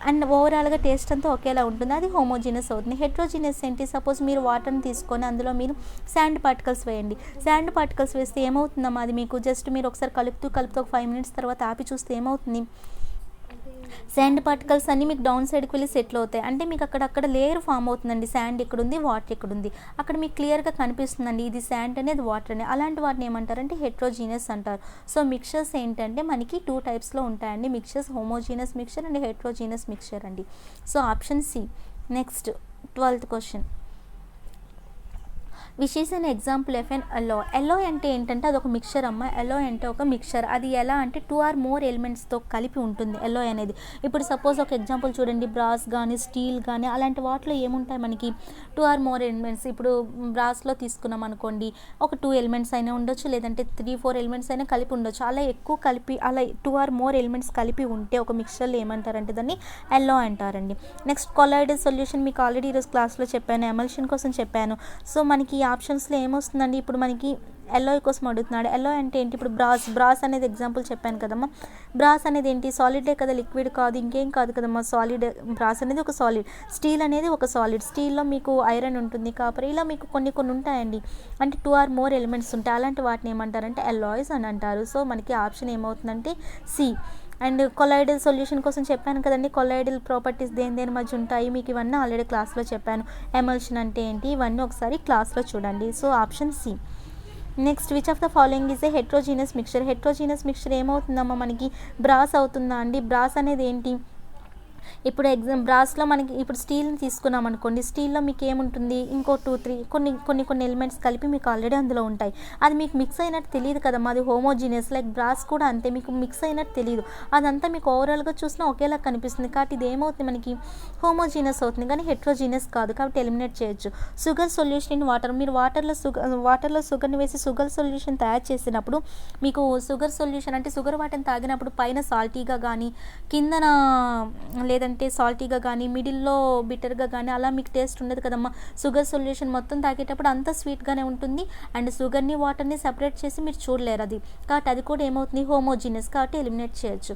Speaker 1: అండ్ ఓవరాల్గా టేస్ట్ అంతా ఒకేలా ఉంటుంది, అది హోమోజీనియస్ అవుతుంది. హెట్రోజీనియస్ ఏంటి, సపోజ్ మీరు వాటర్ని తీసుకొని అందులో మీరు శాండ్ పార్టికల్స్ వేయండి. శాండ్ పార్టికల్స్ వేస్తే ఏమవుతుందమ్మా, అది మీకు జస్ట్ మీరు ఒకసారి కలుపుతూ ఒక 5 minutes తర్వాత ఆపి చూస్తే ఏమవుతుంది, శాండ్ పార్టికల్స్ అన్నీ మీకు డౌన్ సైడ్కి వెళ్ళి సెటిల్ అవుతాయి. అంటే మీకు అక్కడ లేయర్ ఫామ్ అవుతుందండి. శాండ్ ఎక్కడుంది, వాటర్ ఎక్కడుంది, అక్కడ మీకు క్లియర్గా కనిపిస్తుందండి ఇది శాండ్ అనేది వాటర్ అని. అలాంటి వాటిని ఏమంటారంటే హెట్రోజీనియస్ అంటారు. సో మిక్చర్స్ ఏంటంటే మనకి 2 టైప్స్లో ఉంటాయండి mixtures, homogeneous mixture and heterogeneous mixture అండి. So option C. Next 12th question, which is an example of an alloy. Alloy అంటే ఏంటంటే అదొక మిక్చర్ అమ్మ. అలాయ్ అంటే ఒక మిక్చర్, అది ఎలా అంటే 2 or more ఎలిమెంట్స్తో కలిపి ఉంటుంది అలాయ్ అనేది. ఇప్పుడు సపోజ్ ఒక ఎగ్జాంపుల్ చూడండి, బ్రాస్ కానీ స్టీల్ కానీ అలాంటి వాటిలో ఏముంటాయి మనకి 2 or more ఎలిమెంట్స్. ఇప్పుడు బ్రాస్లో తీసుకున్నాం అనుకోండి, ఒక 2 elements అయినా ఉండొచ్చు, లేదంటే 3-4 elements అయినా కలిపి ఉండొచ్చు. అలా ఎక్కువ కలిపి, అలా 2 or more ఎలిమెంట్స్ కలిపి ఉంటే ఒక మిక్చర్లో ఏమంటారంటే దాన్ని అలాయ్ అంటారండి. నెక్స్ట్ కొలాయిడల్ సొల్యూషన్ మీకు ఆల్రెడీ ఈరోజు క్లాస్లో చెప్పాను, ఎమల్షన్ కోసం చెప్పాను. సో మనకి ఈ ఆప్షన్స్లో ఏమొస్తుందండి, ఇప్పుడు మనకి అలాయ్ కోసం అడుగుతున్నాడు. అలాయ్ అంటే ఏంటి, ఇప్పుడు బ్రాస్ అనేది ఎగ్జాంపుల్ చెప్పాను కదమ్మా. బ్రాస్ అనేది ఏంటి, సాలిడే కదా, లిక్విడ్ కాదు, ఇంకేం కాదు కదమ్మా, సాలిడ్. బ్రాస్ అనేది ఒక సాలిడ్, స్టీల్ అనేది ఒక సాలిడ్. స్టీల్లో మీకు ఐరన్ ఉంటుంది, కాపర్, ఇలా మీకు కొన్ని ఉంటాయండి. అంటే 2 or more ఎలిమెంట్స్ ఉంటాయి. అలాంటి వాటిని ఏమంటారంటే అలాయ్స్ అని అంటారు. సో మనకి ఆప్షన్ ఏమవుతుందంటే సి. అండ్ కొలాయిడల్ సొల్యూషన్ కోసం చెప్పాను కదండి, కొలాయిడల్ ప్రాపర్టీస్ దేని మధ్య ఉంటాయి, మీకు ఇవన్నీ ఆల్రెడీ క్లాస్లో చెప్పాను. ఎమల్షన్ అంటే ఏంటి, ఇవన్నీ ఒకసారి క్లాస్లో చూడండి. So option C. Next, which of the following is a heterogeneous mixture. Heterogeneous mixture ఏమవుతుందమ్మా, మనకి బ్రాస్ అవుతుందా అండి. బ్రాస్ అనేది ఏంటి, ఇప్పుడు బ్రాస్లో మనకి ఇప్పుడు స్టీల్ని తీసుకున్నాం అనుకోండి, స్టీల్లో మీకు ఏముంటుంది, ఇంకో 2-3 కొన్ని ఎలిమెంట్స్ కలిపి మీకు ఆల్రెడీ అందులో ఉంటాయి. అది మీకు మిక్స్ అయినట్టు తెలియదు కదమ్మా, అది హోమోజీనియస్. లైక్ బ్రాస్ కూడా అంతే, మీకు మిక్స్ అయినట్టు తెలియదు, అదంతా మీకు ఓవరాల్గా చూసినా ఒకేలా కనిపిస్తుంది. కాబట్టి ఇది ఏమవుతుంది, మనకి హోమోజీనియస్ అవుతుంది, కానీ హెట్రోజీనియస్ కాదు, కాబట్టి ఎలిమినేట్ చేయొచ్చు. షుగర్ సొల్యూషన్ ఇన్ వాటర్, మీరు వాటర్లో షుగర్ని వేసి షుగర్ సొల్యూషన్ తయారు చేసినప్పుడు మీకు షుగర్ సొల్యూషన్ అంటే షుగర్ వాటర్ని తాగినప్పుడు పైన సాల్టీగా కానీ కిందన లేదంటే సాల్టీగా కానీ, మిడిల్లో బిటర్గా కానీ అలా మీకు టేస్ట్ ఉండదు కదమ్మా. షుగర్ సొల్యూషన్ మొత్తం తాగేటప్పుడు అంతా స్వీట్గానే ఉంటుంది. అండ్ షుగర్ని వాటర్ని సెపరేట్ చేసి మీరు చూడలేరు అది. కాబట్టి అది కూడా ఏమవుతుంది, హోమోజీనియస్, కాబట్టి ఎలిమినేట్ చేయొచ్చు.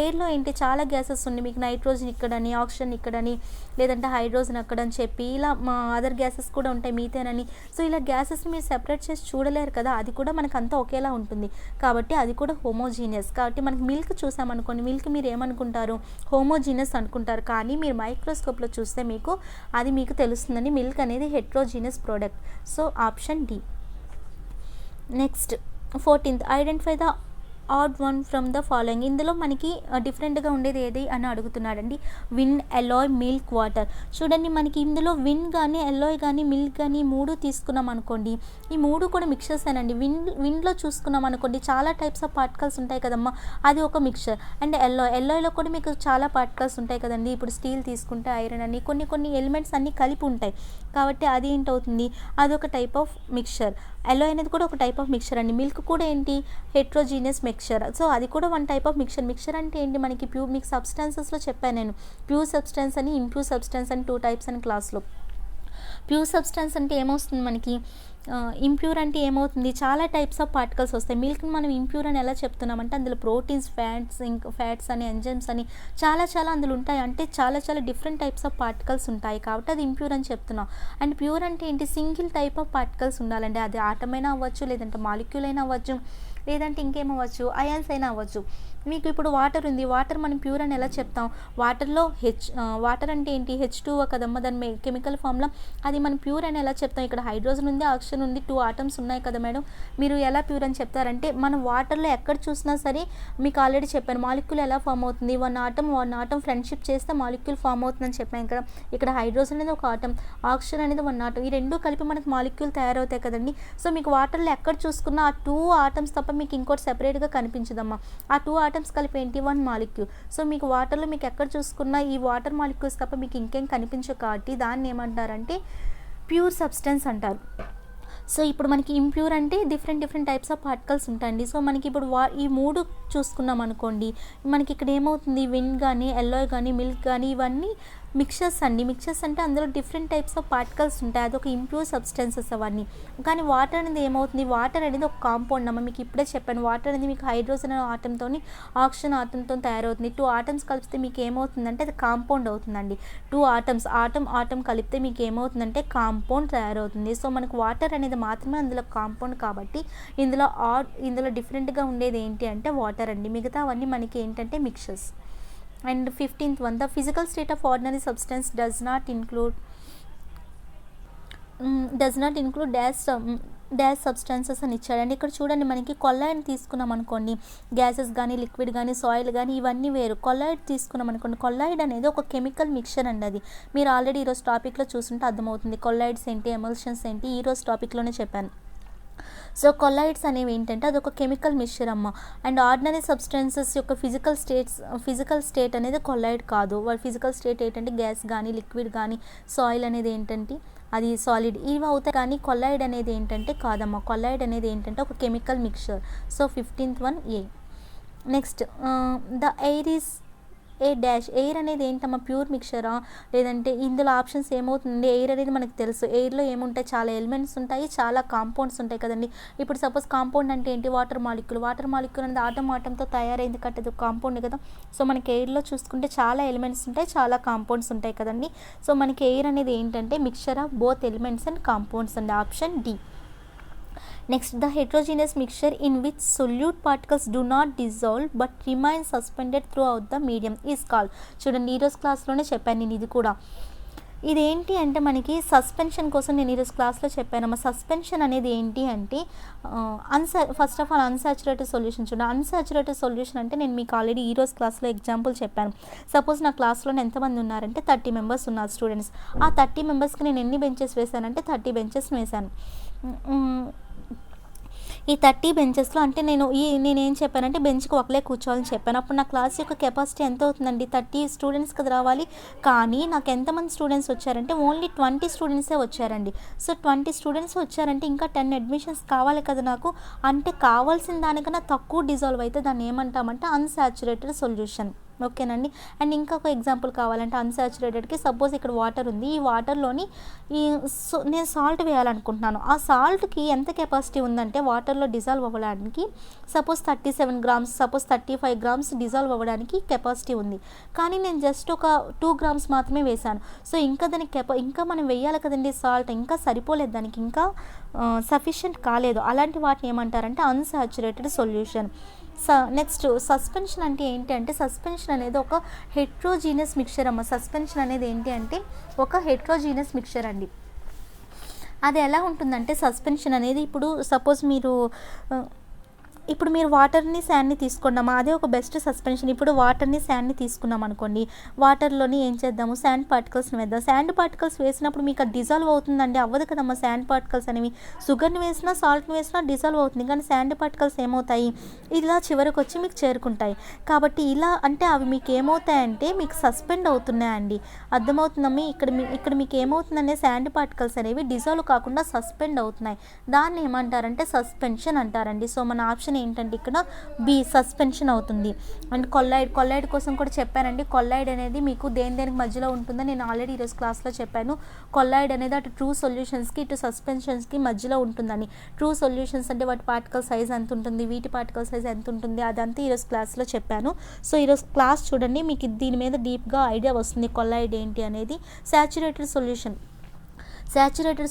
Speaker 1: ఎయిర్లో ఏంటి చాలా గ్యాసెస్ ఉన్నాయి మీకు, నైట్రోజన్ ఇక్కడని, ఆక్సిజన్ ఇక్కడని, లేదంటే హైడ్రోజన్ అక్కడ అని చెప్పి ఇలా అదర్ గ్యాసెస్ కూడా ఉంటాయి, మీథేన్ అని. సో ఇలా గ్యాసెస్ని మీరు సెపరేట్ చేసి చూడలేరు కదా, అది కూడా మనకు అంతా ఒకేలా ఉంటుంది. కాబట్టి అది కూడా హోమోజీనియస్. కాబట్టి మనకి మిల్క్ చూసామనుకోండి, మిల్క్ మీరు ఏమనుకుంటారు, హోమోజీనియస్ అనుకుంటారు. కానీ మీరు మైక్రోస్కోప్లో చూస్తే మీకు తెలుస్తుందండి మిల్క్ అనేది heterogeneous product. So option D. Next 14th, identify the odd one from the following. ఇందులో మనకి డిఫరెంట్గా ఉండేది ఏది అని అడుగుతున్నాడండి. Wine, alloy, milk, water. చూడండి మనకి ఇందులో విన్ కానీ, ఎలాయ్ కానీ, మిల్క్ కానీ ఈ మూడు తీసుకున్నాం అనుకోండి, ఈ మూడు కూడా మిక్చర్స్ అండి. విన్లో చూసుకున్నాం అనుకోండి చాలా టైప్స్ ఆఫ్ పార్టికల్స్ ఉంటాయి కదమ్మా, అది ఒక మిక్చర్. అండ్ ఎలాయ్లో కూడా మీకు చాలా పార్టికల్స్ ఉంటాయి కదండి. ఇప్పుడు స్టీల్ తీసుకుంటే ఐరన్ అని కొన్ని ఎలిమెంట్స్ అన్నీ కలిపి ఉంటాయి. కాబట్టి అది ఏంటవుతుంది, అదొక టైప్ ఆఫ్ మిక్చర్. ఎలాయ్ అనేది కూడా ఒక టైప్ ఆఫ్ మిక్చర్ అండి. మిల్క్ కూడా ఏంటి, హెట్రోజీనియస్ మిక్చర్. సో అది కూడా one type of mixture. Mixture అంటే ఏంటి, మనకి మీకు సబ్స్టాన్సెస్లో చెప్పాను నేను, ప్యూర్ సబ్స్టాన్స్ అని, ఇంప్యూర్ సబ్స్టాన్స్ అని 2 టైప్స్ అని క్లాస్లో. ప్యూర్ సబ్స్టాన్స్ అంటే ఏమొస్తుంది మనకి, ఇంప్యూర్ అంటే ఏమవుతుంది, చాలా టైప్స్ ఆఫ్ పార్టికల్స్ వస్తాయి. మిల్క్ని మనం ఇంప్యూర్ అని ఎలా చెప్తున్నామంటే అందులో ప్రోటీన్స్, ఫ్యాట్స్ అని, ఎంజైమ్స్ అని చాలా అందులో ఉంటాయి. అంటే చాలా డిఫరెంట్ టైప్స్ ఆఫ్ పార్టికల్స్ ఉంటాయి. కాబట్టి అది ఇంప్యూర్ అని చెప్తున్నాం. అండ్ ప్యూర్ అంటే ఏంటి, సింగిల్ టైప్ ఆఫ్ పార్టికల్స్ ఉండాలండి. అది ఆటమైనా అవ్వచ్చు, లేదంటే మాలిక్యూల్ అయినా అవ్వచ్చు, లేదంటే ఇంకేమవ్వచ్చు, అయాన్స్ అయినా అవ్వచ్చు. మీకు ఇప్పుడు వాటర్ ఉంది, వాటర్ మనం ప్యూర్ అని ఎలా చెప్తాం, వాటర్లో వాటర్ అంటే ఏంటి, H2O కదమ్మా దాని కెమికల్ ఫామ్లో, అది మనం ప్యూర్ అని ఎలా చెప్తాం. ఇక్కడ హైడ్రోజన్ ఉంది, ఆక్సిజన్ ఉంది, 2 ఆటమ్స్ ఉన్నాయి కదా మేడం, మీరు ఎలా ప్యూర్ అని చెప్తారంటే, మనం వాటర్లో ఎక్కడ చూసినా సరే మీకు ఆల్రెడీ చెప్పాను మాలిక్యూల్ ఎలా ఫామ్ అవుతుంది, వన్ ఆటం ఫ్రెండ్షిప్ చేస్తే మాలిక్యూల్ ఫామ్ అవుతుందని చెప్పాను కదా. ఇక్కడ హైడ్రోజన్ అనేది ఒక ఆటం, ఆక్సిజన్ అనేది 1 ఆటం, ఈ రెండు కలిపి మనకు మాలిక్యూల్ తయారవుతాయి కదండి. సో మీకు వాటర్లో ఎక్కడ చూసుకున్నా ఆ 2 ఆటమ్స్ తప్ప మీకు ఇంకోటి సెపరేట్గా కనిపించదమ్మా. ఆ 2 ఆటమ్స్ కలిపి ఏంటి, 1 మాలిక్యూల్. సో మీకు వాటర్లో మీకు ఎక్కడ చూసుకున్నా ఈ వాటర్ మాలిక్యూల్స్ తప్ప మీకు ఇంకేం కనిపించవు. కాబట్టి దాన్ని ఏమంటారంటే ప్యూర్ సబ్స్టెన్స్ అంటారు. సో ఇప్పుడు మనకి ఇంప్యూర్ అంటే డిఫరెంట్ టైప్స్ ఆఫ్ పార్టికల్స్ ఉంటాయండి. సో మనకి ఇప్పుడు ఈ 3 చూసుకున్నాం అనుకోండి, మనకి ఇక్కడ ఏమవుతుంది, విన్ కానీ, ఎల్లాయ్ కానీ, మిల్క్ కానీ ఇవన్నీ మిక్చర్స్ అండి. మిక్చర్స్ అంటే అందులో డిఫరెంట్ టైప్స్ ఆఫ్ పార్టికల్స్ ఉంటాయి, అదొక ఇంప్యూర్ సబ్స్టెన్సెస్ అవన్నీ. కానీ వాటర్ అనేది ఏమవుతుంది, వాటర్ అనేది ఒక కాంపౌండ్ అమ్మ, మీకు ఇప్పుడే చెప్పాను. వాటర్ అనేది మీకు హైడ్రోజన్ ఆటంతో, ఆక్సిజన్ ఆటంతో తయారవుతుంది. 2 ఆటమ్స్ కలిపితే మీకు ఏమవుతుందంటే అది కాంపౌండ్ అవుతుందండి. 2 ఆటమ్స్ ఆటం కలిపితే మీకు ఏమవుతుందంటే కాంపౌండ్ తయారవుతుంది. సో మనకు వాటర్ అనేది మాత్రమే అందులో కాంపౌండ్. కాబట్టి ఇందులో డిఫరెంట్గా ఉండేది ఏంటి అంటే వాటర్ అండి. మిగతా అవన్నీ మనకి ఏంటంటే mixtures. And 15th one, the physical state of ordinary substance does not include dash substances అని ఇచ్చాడండి. ఇక్కడ చూడండి మనకి కొల్లాయిడ్ తీసుకున్నాం అనుకోండి, గ్యాసెస్ కానీ, లిక్విడ్ కానీ, సాయిల్ కానీ ఇవన్నీ వేరు. కొల్లాయిడ్ తీసుకున్నాం అనుకోండి, కొల్లాయిడ్ అనేది ఒక కెమికల్ మిక్చర్ అండి. అది మీరు ఆల్రెడీ ఈరోజు టాపిక్లో చూసుంటే అర్థమవుతుంది. కొల్లాయిడ్స్ ఏంటి, ఎమల్షన్స్ ఏంటి ఈరోజు టాపిక్లోనే చెప్పాను. సో కొల్లాయిడ్స్ అనేవి ఏంటంటే అదొక కెమికల్ మిక్చర్ అమ్మ. అండ్ ఆర్డినరీ సబ్స్టెన్సెస్ యొక్క ఫిజికల్ స్టేట్ అనేది కొల్లాయిడ్ కాదు. వాళ్ళ ఫిజికల్ స్టేట్ ఏంటంటే గ్యాస్ కానీ, లిక్విడ్ కానీ, సాయిల్ అనేది ఏంటంటే అది సాలిడ్, ఇవి అవుతాయి. కానీ కొల్లాయిడ్ అనేది ఏంటంటే కాదమ్మా. కొల్లాయిడ్ అనేది ఏంటంటే ఒక chemical mixture. So 15th one A. Next the air is a dash. Air అనేది ఏంటమ్మా, ప్యూర్ మిక్చరా, లేదంటే ఇందులో ఆప్షన్స్ ఏమవుతుంది, ఎయిర్ అనేది మనకు తెలుసు. ఎయిర్లో ఏముంటాయి, చాలా ఎలిమెంట్స్ ఉంటాయి, చాలా కాంపౌండ్స్ ఉంటాయి కదండి. ఇప్పుడు సపోజ్ కాంపౌండ్ అంటే ఏంటి, వాటర్ మాలిక్యూల్ అనేది ఆటంతో తయారైంది కట్టదు, కాంపౌండ్ కదా. సో మనకి ఎయిర్లో చూసుకుంటే చాలా ఎలిమెంట్స్ ఉంటాయి, చాలా కాంపౌండ్స్ ఉంటాయి కదండి. సో మనకి ఎయిర్ అనేది ఏంటంటే mixture of both elements and compounds అండి. Option D. Next, the heterogeneous mixture in which solute particles do not dissolve but remain suspended throughout the medium is called. చూడండి ఈరోజు క్లాస్లోనే చెప్పాను నేను ఇది కూడా. ఇదేంటి అంటే మనకి సస్పెన్షన్ కోసం నేను ఈరోజు క్లాస్లో చెప్పానమ్మా. సస్పెన్షన్ అనేది ఏంటి అంటే first of all unsaturated solution. చూడండి అన్సాచురేటెడ్ సొల్యూషన్ అంటే నేను మీకు ఆల్రెడీ ఈరోజు క్లాస్లో ఎగ్జాంపుల్ చెప్పాను. సపోజ్ నా క్లాస్లో ఎంతమంది ఉన్నారంటే 30 మెంబర్స్ ఉన్నారు స్టూడెంట్స్. ఆ 30 మెంబర్స్కి నేను ఎన్ని బెంచెస్ వేశానంటే 30 బెంచెస్ వేశాను. ఈ 30 బెంచెస్లో అంటే నేనేం చెప్పానంటే బెంచ్కి ఒకలే కూర్చోవాలని చెప్పాను. అప్పుడు నా క్లాస్ యొక్క కెపాసిటీ ఎంత అవుతుందండి, 30 స్టూడెంట్స్ కదా రావాలి. కానీ నాకు ఎంతమంది స్టూడెంట్స్ వచ్చారంటే ఓన్లీ 20 స్టూడెంట్సే వచ్చారండి. సో 20 స్టూడెంట్స్ వచ్చారంటే ఇంకా 10 అడ్మిషన్స్ కావాలి కదా నాకు. అంటే కావాల్సిన దానికన్నా తక్కువ డిజాల్వ్ అయితే దాన్ని ఏమంటామంటే అన్సాచురేటెడ్ సొల్యూషన్. ఓకేనండి. అండ్ ఇంకొక ఎగ్జాంపుల్ కావాలంటే అన్సాచురేటెడ్కి సపోజ్ ఇక్కడ వాటర్ ఉంది. ఈ వాటర్లోని నేను సాల్ట్ వేయాలనుకుంటున్నాను. ఆ సాల్ట్కి ఎంత కెపాసిటీ ఉందంటే వాటర్లో డిజాల్వ్ అవ్వడానికి suppose 37 grams, suppose 35 grams dissolve అవ్వడానికి కెపాసిటీ ఉంది. కానీ నేను జస్ట్ ఒక 2 గ్రామ్స్ మాత్రమే వేశాను. సో ఇంకా దానికి ఇంకా మనం వేయాలి కదండి సాల్ట్, ఇంకా సరిపోలేదు, దానికి ఇంకా సఫిషియంట్ కాలేదు. అలాంటి వాటిని ఏమంటారంటే అన్సాచురేటెడ్ సొల్యూషన్. నెక్స్ట్ సస్పెన్షన్ అంటే ఏంటి అంటే సస్పెన్షన్ అనేది ఒక హెట్రోజీనియస్ మిక్చర్ అమ్మ. సస్పెన్షన్ అనేది ఏంటి అంటే ఒక హెట్రోజీనియస్ మిక్చర్ అండి. అది ఎలా ఉంటుందంటే సస్పెన్షన్ అనేది ఇప్పుడు సపోజ్ ఇప్పుడు మీరు వాటర్ని శాండ్ని తీసుకున్నామా, అదే ఒక బెస్ట్ సస్పెన్షన్. ఇప్పుడు వాటర్ని శాండ్ని తీసుకున్నాం అనుకోండి, వాటర్లోని ఏం చేద్దాము, శాండ్ పార్టికల్స్ని వేద్దాం. శాండ్ పార్టికల్స్ వేసినప్పుడు మీకు అది డిజాల్వ్ అవుతుందండి, అవ్వదు కదమ్మా. శాండ్ పార్టికల్స్ అనేవి షుగర్ని వేసినా సాల్ట్ని వేసినా డిజాల్వ్ అవుతుంది, కానీ శాండ్ పార్టికల్స్ ఏమవుతాయి, ఇలా చివరికి వచ్చి మీకు చేరుకుంటాయి. కాబట్టి ఇలా అంటే అవి మీకు ఏమవుతాయంటే మీకు సస్పెండ్ అవుతున్నాయండి. అర్థమవుతుందమ్మా. ఇక్కడ మీకు ఏమవుతుందంటే శాండ్ పార్టికల్స్ అనేవి డిజాల్వ్ కాకుండా సస్పెండ్ అవుతున్నాయి. దాన్ని ఏమంటారంటే సస్పెన్షన్ అంటారండి. సో మన ఆప్షన్ ఏంటంటే ఇక్కడ బి సస్పెన్షన్ అవుతుంది. అండ్ కొల్లాయిడ్ కోసం కూడా చెప్పానండి. కొల్లాయిడ్ అనేది మీకు దేనికి మధ్యలో ఉంటుందో నేను ఆల్రెడీ ఈరోజు క్లాస్లో చెప్పాను. కొల్లాయిడ్ అనేది అటు ట్రూ సొల్యూషన్స్కి ఇటు సస్పెన్షన్స్కి మధ్యలో ఉంటుందని. ట్రూ సొల్యూషన్స్ అంటే వాటి పార్టికల్ సైజ్ ఎంత ఉంటుంది, వీటి పార్టికల్ సైజ్ ఎంత ఉంటుంది, అదంతా ఈరోజు క్లాస్లో చెప్పాను. సో ఈరోజు క్లాస్ చూడండి, మీకు దీని మీద డీప్గా ఐడియా వస్తుంది కొల్లాయిడ్ ఏంటి అనేది. సాచురేటెడ్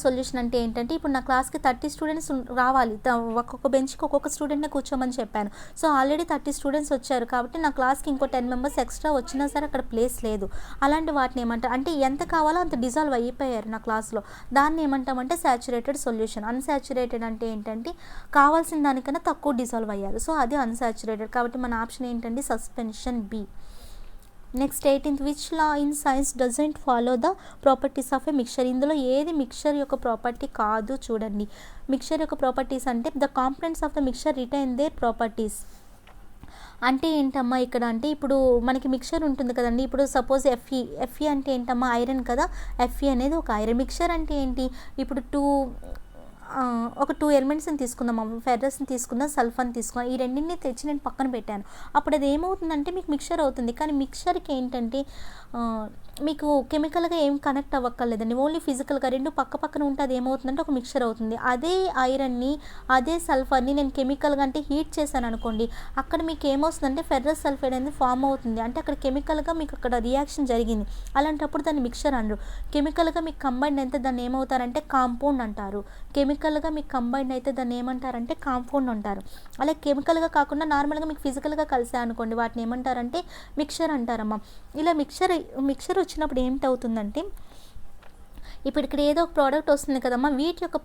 Speaker 1: సొల్యూషన్ అంటే ఏంటంటే ఇప్పుడు నా క్లాస్కి 30 స్టూడెంట్స్ రావాలి, ఒక్కొక్క బెంచ్కి ఒక్కొక్క స్టూడెంట్నే కూర్చోమని చెప్పాను. సో ఆల్రెడీ 30 స్టూడెంట్స్ వచ్చారు కాబట్టి నా క్లాస్కి ఇంకో 10 మెంబర్స్ ఎక్స్ట్రా వచ్చినా సరే అక్కడ ప్లేస్ లేదు. అలాంటి వాటిని ఏమంటారు అంటే ఎంత కావాలో అంత డిజాల్వ్ అయిపోయారు నా క్లాస్లో, దాన్ని ఏమంటామంటే సాచురేటెడ్ సొల్యూషన్. అన్సాచురేటెడ్ అంటే ఏంటంటే కావాల్సిన దానికన్నా తక్కువ డిజాల్వ్ అయ్యారు, సో అది అన్సాచురేటెడ్. కాబట్టి మన ఆప్షన్ ఏంటంటే suspension B. Next 18th which law in science doesn't follow the properties of a mixture. ఇందులో ఏది మిక్చర్ యొక్క ప్రాపర్టీ కాదు చూడండి. మిక్చర్ యొక్క ప్రాపర్టీస్ అంటే the components of the mixture retain there properties. అంటే ఏంటమ్మా ఇక్కడ అంటే ఇప్పుడు మనకి మిక్చర్ ఉంటుంది కదండి. ఇప్పుడు సపోజ్ ఎఫ్ఈ అంటే ఏంటమ్మా ఐరన్ కదా. ఎఫ్ఈ అనేది ఒక ఐరన్. మిక్చర్ అంటే ఏంటి, ఇప్పుడు ఒక 2 ఎలిమెంట్స్ని తీసుకుందాం, ఫెర్రస్ని తీసుకుందాం, సల్ఫర్ని తీసుకుందాం. ఈ రెండింటిని తెచ్చి నేను పక్కన పెట్టాను. అప్పుడు అది ఏమవుతుందంటే మీకు మిక్చర్ అవుతుంది. కానీ మిక్చర్కి ఏంటంటే మీకు కెమికల్గా ఏం కనెక్ట్ అవ్వక్కర్లేదండి, ఓన్లీ ఫిజికల్గా రెండు పక్క పక్కన ఉంటే అది ఏమవుతుందంటే ఒక మిక్చర్ అవుతుంది. అదే ఐరన్ని అదే సల్ఫర్ని నేను కెమికల్గా అంటే హీట్ చేశాను అనుకోండి, అక్కడ మీకు ఏమవుతుందంటే ఫెర్రస్ సల్ఫైడ్ అనేది ఫామ్ అవుతుంది. అంటే అక్కడ కెమికల్గా మీకు అక్కడ రియాక్షన్ జరిగింది. అలాంటప్పుడు దాన్ని మిక్చర్ అనరు. కెమికల్గా మీకు కంబైండ్ అయితే దాన్ని ఏమవుతారంటే కాంపౌండ్ అంటారు. కెమికల్గా మీకు కంబైండ్ అయితే దాన్ని ఏమంటారంటే కాంపౌండ్ అంటారు. అలా కెమికల్గా కాకుండా నార్మల్గా మీకు ఫిజికల్గా కలిసా అనుకోండి, వాటిని ఏమంటారంటే మిక్చర్ అంటారమ్మా. ఇలా మిక్చర్ వచ్చినప్పుడు ఏమిటవుతుందంటే ఇప్పుడు ఇక్కడ ఏదో ఒక ప్రోడక్ట్ వస్తుంది కదమ్మా, వీటి యొక్క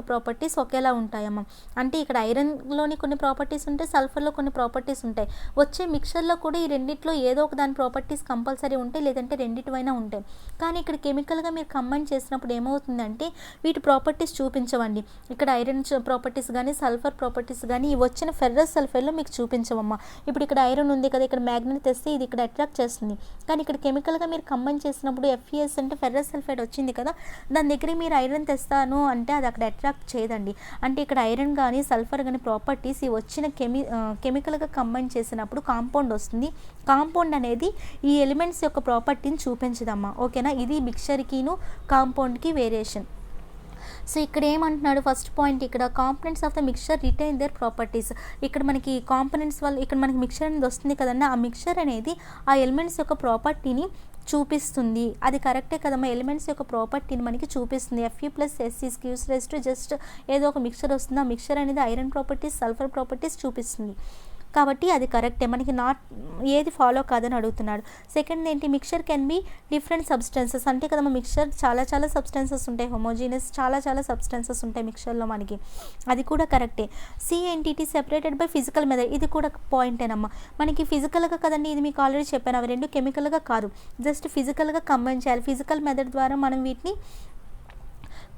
Speaker 1: ప్రాపర్టీస్ ఒకేలా ఉంటాయమ్మా. అంటే ఇక్కడ ఐరన్లోని కొన్ని ప్రాపర్టీస్ ఉంటాయి, సల్ఫర్లో కొన్ని ప్రాపర్టీస్ ఉంటాయి. వచ్చే మిక్చర్లో కూడా ఈ రెండిట్లో ఏదో ఒక దాని ప్రాపర్టీస్ కంపల్సరీ ఉంటాయి, లేదంటే రెండిటివైనా ఉంటాయి. కానీ ఇక్కడ కెమికల్గా మీరు కంబైన్ చేసినప్పుడు ఏమవుతుందంటే వీటి ప్రాపర్టీస్ చూపించవండి. ఇక్కడ ఐరన్ ప్రాపర్టీస్ కానీ సల్ఫర్ ప్రాపర్టీస్ కానీ ఇవి వచ్చిన ఫెర్రస్ సల్ఫైడ్లో మీకు చూపించవమ్మా. ఇప్పుడు ఇక్కడ ఐరన్ ఉంది కదా, ఇక్కడ మ్యాగ్నెట్ తెస్తే ఇది ఇక్కడ అట్రాక్ట్ చేస్తుంది. కానీ ఇక్కడ కెమికల్గా మీరు కంబైన్ చేసినప్పుడు FeS అంటే ఫెర్రస్ సల్ఫైడ్ వచ్చింది కదా, దాని దగ్గర మీరు ఐరన్ తెస్తాను అంటే అది అక్కడ అట్రాక్ట్ చేయదండి. అంటే ఇక్కడ ఐరన్ కానీ సల్ఫర్ కానీ ప్రాపర్టీస్ ఇవి వచ్చిన కెమికల్గా కంబైన్ చేసినప్పుడు కాంపౌండ్ వస్తుంది. కాంపౌండ్ అనేది ఈ ఎలిమెంట్స్ యొక్క ప్రాపర్టీని చూపించదమ్మా. ఓకేనా, ఇది మిక్చర్కిను కాంపౌండ్కి వేరియేషన్. సో ఇక్కడ ఏమంటున్నాడు ఫస్ట్ పాయింట్, ఇక్కడ components of the mixture retain there properties. ఇక్కడ మనకి కాంపోనెంట్స్ వల్ల ఇక్కడ మనకి మిక్చర్ అనేది వస్తుంది కదండి, ఆ మిక్చర్ అనేది ఆ ఎలిమెంట్స్ యొక్క ప్రాపర్టీని చూపిస్తుంది. అది కరెక్టే కదమ్మా, ఎలిమెంట్స్ యొక్క ప్రాపర్టీని మనకి చూపిస్తుంది. Fe+SC జస్ట్ ఏదో ఒక మిక్చర్ వస్తుంది, ఆ మిక్చర్ అనేది ఐరన్ ప్రాపర్టీస్ సల్ఫర్ ప్రాపర్టీస్ చూపిస్తుంది. కాబట్టి అది కరెక్టే, మనకి ఏది ఫాలో కాదని అడుగుతున్నాడు. సెకండ్ ఏంటి, mixture can be different substances. అంటే కదమ్మా మిక్చర్ చాలా సబ్స్టెన్సెస్ ఉంటాయి, హోమోజీనియస్ చాలా సబ్స్టెన్సెస్ ఉంటాయి మిక్చర్లో మనకి, అది కూడా కరెక్టే. సి ఏంటి, it is separated by physical method. ఇది కూడా పాయింటేనమ్మా. మనకి ఫిజికల్గా కదండి, ఇది మీకు ఆల్రెడీ చెప్పాను, అవి రెండు కెమికల్గా కాదు, జస్ట్ ఫిజికల్గా కంబైన్ చేయాలి. ఫిజికల్ మెథడ్ ద్వారా మనం వీటిని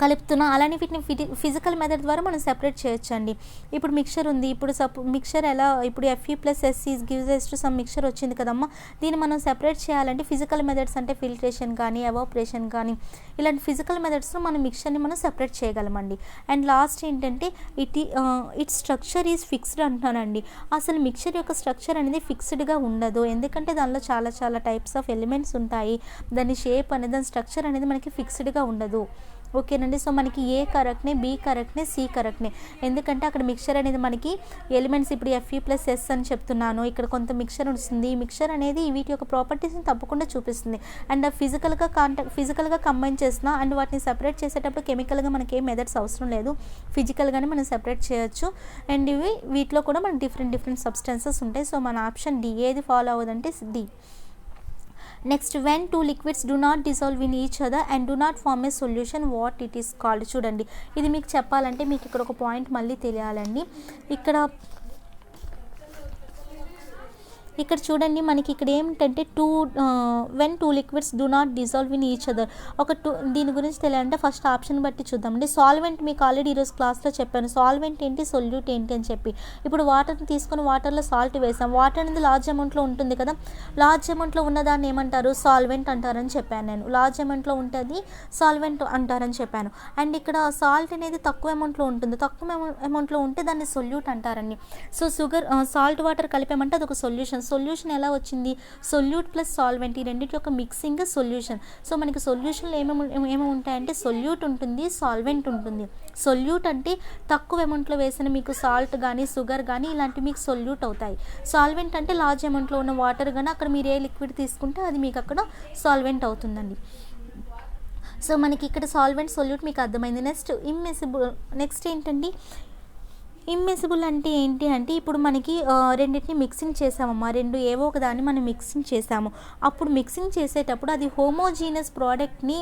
Speaker 1: కలుపుతున్నాం. అలానే వీటిని ఫిజికల్ మెథడ్ ద్వారా మనం సెపరేట్ చేయొచ్చండి. ఇప్పుడు మిక్చర్ ఉంది. ఇప్పుడు మిక్చర్ ఎలా ఇప్పుడు Fe+SC gives to some mixture వచ్చింది కదమ్మా. దీన్ని మనం సెపరేట్ చేయాలంటే ఫిజికల్ మెథడ్స్ అంటే ఫిల్ట్రేషన్ కానీ ఎవాపరేషన్ కానీ ఇలాంటి ఫిజికల్ మెథడ్స్లో మనం మిక్చర్ని మనం సెపరేట్ చేయగలమండి. అండ్ లాస్ట్ ఏంటంటే ఇట్ స్ట్రక్చర్ ఈజ్ ఫిక్స్డ్ అంటున్నానండి. అసలు మిక్చర్ యొక్క స్ట్రక్చర్ అనేది ఫిక్స్డ్గా ఉండదు. ఎందుకంటే దానిలో చాలా చాలా టైప్స్ ఆఫ్ ఎలిమెంట్స్ ఉంటాయి. దాని షేప్ అనేది దాని స్ట్రక్చర్ అనేది మనకి ఫిక్స్డ్గా ఉండదు. ఓకేనండి. సో మనకి ఏ కరెక్ట్నే, బి కరెక్ట్నే, సి కరెక్ట్నే. ఎందుకంటే అక్కడ మిక్చర్ అనేది మనకి ఎలిమెంట్స్ ఇప్పుడు Fe+S అని చెప్తున్నాను. ఇక్కడ కొంత మిక్చర్ వస్తుంది. ఈ మిక్చర్ అనేది వీటి యొక్క ప్రాపర్టీస్ని తప్పకుండా చూపిస్తుంది. అండ్ ఫిజికల్గా కంబైన్ చేస్తున్నా అండ్ వాటిని సెపరేట్ చేసేటప్పుడు కెమికల్గా మనకి ఏ మెథడ్స్ అవసరం లేదు. ఫిజికల్గానే మనం సెపరేట్ చేయొచ్చు. అండ్ వీటిలో కూడా మనకి డిఫరెంట్ సబ్స్టెన్సెస్ ఉంటాయి. సో మన ఆప్షన్ డి. ఏది ఫాలో అవ్వదంటే D. Next, when two liquids do not dissolve in each other and do not form a solution what it is called. చూడండి, ఇది మీకు చెప్పాలంటే మీకు ఇక్కడ ఒక పాయింట్ మళ్ళీ తెలియాలండి. ఇక్కడ చూడండి, మనకి ఇక్కడ ఏమిటంటే when two liquids do not dissolve in each other. దీని గురించి తెలియాలంటే ఫస్ట్ ఆప్షన్ బట్టి చూద్దామండి. సాల్వెంట్ మీకు ఆల్రెడీ ఈరోజు క్లాస్లో చెప్పాను. సాల్వెంట్ ఏంటి, సొల్యూట్ ఏంటి అని చెప్పి. ఇప్పుడు వాటర్ని తీసుకొని వాటర్లో సాల్ట్ వేసాం. వాటర్ అనేది లార్జ్ అమౌంట్లో ఉంటుంది కదా. లార్జ్ అమౌంట్లో ఉన్నదాన్ని ఏమంటారు, సాల్వెంట్ అంటారని చెప్పాను నేను. లార్జ్ అమౌంట్లో ఉంటుంది సాల్వెంట్ అంటారని చెప్పాను. అండ్ ఇక్కడ సాల్ట్ అనేది తక్కువ అమౌంట్లో ఉంటుంది. తక్కువ అమౌంట్లో ఉంటే దాన్ని సొల్యూట్ అంటారండి. సో సాల్ట్ వాటర్ కలిపామంటే అదొక సొల్యూషన్ ఎలా వచ్చింది, సొల్యూట్ ప్లస్ సాల్వెంట్ ఈ రెండింటి యొక్క మిక్సింగ్ సొల్యూషన్. సో మనకి సొల్యూషన్లో ఏమేమి ఉంటాయంటే సొల్యూట్ ఉంటుంది, సాల్వెంట్ ఉంటుంది. సొల్యూట్ అంటే తక్కువ అమౌంట్లో వేసిన మీకు సాల్ట్ కానీ షుగర్ కానీ ఇలాంటివి మీకు సొల్యూట్ అవుతాయి. సాల్వెంట్ అంటే లార్జ్ అమౌంట్లో ఉన్న వాటర్ కానీ అక్కడ మీరు ఏ లిక్విడ్ తీసుకుంటే అది మీకు అక్కడ సాల్వెంట్ అవుతుందండి. సో మనకి ఇక్కడ సాల్వెంట్, సొల్యూట్ మీకు అర్థమైంది. నెక్స్ట్ ఏంటండి, ఇమ్మిసిబుల్ అంటే ఏంటి అంటే ఇప్పుడు మనకి రెండింటిని మిక్సింగ్ చేసామమ్మా. ఏవో ఒక దాన్ని మనం మిక్సింగ్ చేసాము. అప్పుడు మిక్సింగ్ చేసేటప్పుడు అది హోమోజీనస్ ప్రోడక్ట్ని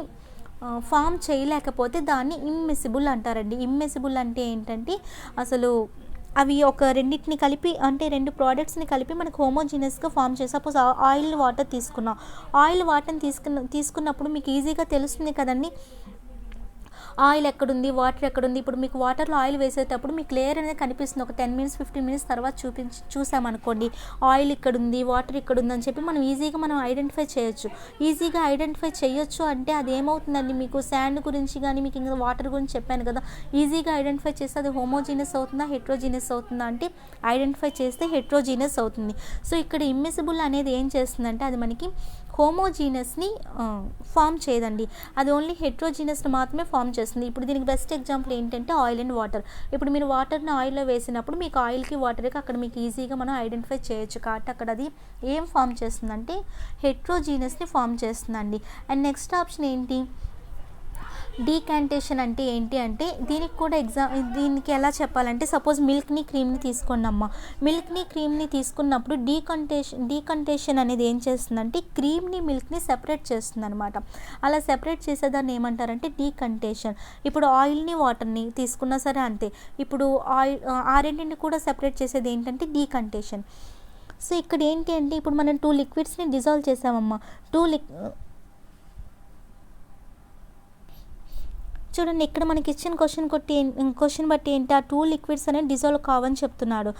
Speaker 1: ఫామ్ చేయలేకపోతే దాన్ని ఇమ్మిసిబుల్ అంటారండి. ఇమ్మిసిబుల్ అంటే ఏంటంటే అసలు అవి ఒక రెండింటిని కలిపి అంటే రెండు ప్రోడక్ట్స్ని కలిపి మనకు హోమోజీనస్గా ఫామ్ చేసి సపోజ్ ఆయిల్ వాటర్ తీసుకున్నాం. ఆయిల్ వాటర్ని తీసుకున్నప్పుడు మీకు ఈజీగా తెలుస్తుంది కదండి ఆయిల్ ఎక్కడుంది, వాటర్ ఎక్కడుంది. ఇప్పుడు మీకు వాటర్లో ఆయిల్ వేసేటప్పుడు మీకు లేయర్ అనేది కనిపిస్తుంది. ఒక 10 minutes 15 minutes తర్వాత చూసామనుకోండి ఆయిల్ ఇక్కడ ఉంది, వాటర్ ఇక్కడ ఉంది అని చెప్పి మనం ఈజీగా ఐడెంటిఫై చేయొచ్చు. ఈజీగా ఐడెంటిఫై చేయొచ్చు అంటే అది ఏమవుతుందండి, మీకు శాండ్ గురించి కానీ మీకు ఇంకా వాటర్ గురించి చెప్పాను కదా, ఈజీగా ఐడెంటిఫై చేస్తే అది హోమోజీనస్ అవుతుందా హెట్రోజీనస్ అవుతుందా అంటే ఐడెంటిఫై చేస్తే హెట్రోజీనస్ అవుతుంది. సో ఇక్కడ ఇమ్మిసిబుల్ అనేది ఏం చేస్తుందంటే అది మనకి హోమోజీనస్ని ఫామ్ చేయదండి. అది ఓన్లీ హెట్రోజీనస్ని మాత్రమే ఫామ్ చేస్తుంది. ఇప్పుడు దీనికి బెస్ట్ ఎగ్జాంపుల్ ఏంటంటే ఆయిల్ అండ్ వాటర్. ఇప్పుడు మీరు వాటర్ని ఆయిల్లో వేసినప్పుడు మీకు ఆయిల్కి వాటర్కి అక్కడ మీకు ఈజీగా మనం ఐడెంటిఫై చేయొచ్చు. కాబట్టి అక్కడ అది ఏం ఫామ్ చేస్తుందంటే హెట్రోజీనస్ని ఫామ్ చేస్తుందండి. అండ్ నెక్స్ట్ ఆప్షన్ ఏంటి, డీకాంటేషన్ అంటే ఏంటి అంటే దీనికి ఎలా చెప్పాలంటే సపోజ్ మిల్క్ని క్రీమ్ని తీసుకోండమ్మా. మిల్క్ని క్రీమ్ని తీసుకున్నప్పుడు డీకంటేషన్ అనేది ఏం చేస్తుందంటే క్రీమ్ని మిల్క్ని సెపరేట్ చేస్తుంది అనమాట. అలా సెపరేట్ చేసేదాన్ని ఏమంటారంటే డీకంటేషన్. ఇప్పుడు ఆయిల్ని వాటర్ని తీసుకున్నా సరే అంతే. ఇప్పుడు ఆ రెండింటిని కూడా సెపరేట్ చేసేది ఏంటంటే డీకంటేషన్. సో ఇక్కడ ఏంటి అంటే ఇప్పుడు మనం 2 లిక్విడ్స్ని డిజాల్వ్ చేసామమ్మా. చూడండి ఇక్కడ మనకి ఇచ్చిన క్వశ్చన్ బట్టి ఏంటి, ఆ 2 లిక్విడ్స్ అనేది డిజాల్వ్ కావని చెప్తున్నాడు.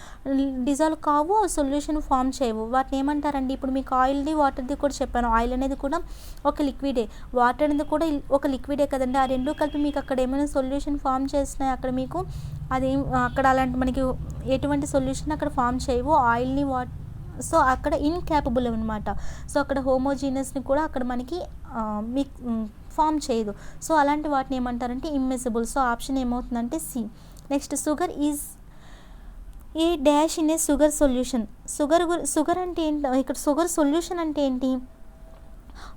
Speaker 1: డిజాల్వ్ కావు, సొల్యూషన్ ఫామ్ చేయవు. వాటిని ఏమంటారండి, ఇప్పుడు మీకు ఆయిల్ది వాటర్ది కూడా చెప్పాను. ఆయిల్ అనేది కూడా ఒక లిక్విడే, వాటర్ అనేది కూడా ఒక లిక్విడే కదండి. ఆ రెండు కలిపి మీకు అక్కడ ఏమైనా సొల్యూషన్ ఫామ్ చేస్తున్నాయి అక్కడ మీకు అక్కడ అలాంటి మనకి ఎటువంటి సొల్యూషన్ అక్కడ ఫామ్ చేయవు ఆయిల్ని సో అక్కడ ఇన్క్యాపబుల్ అనమాట. సో అక్కడ హోమోజీనస్ని కూడా అక్కడ మనకి ఫామ్ చేయదు. సో అలాంటి వాటిని ఏమంటారంటే ఇమ్మిసిబుల్. సో ఆప్షన్ ఏమవుతుందంటే C. Next, sugar is a dash in a sugar solution. Sugar అంటే ఏంటి, ఇక్కడ షుగర్ సొల్యూషన్ అంటే ఏంటి,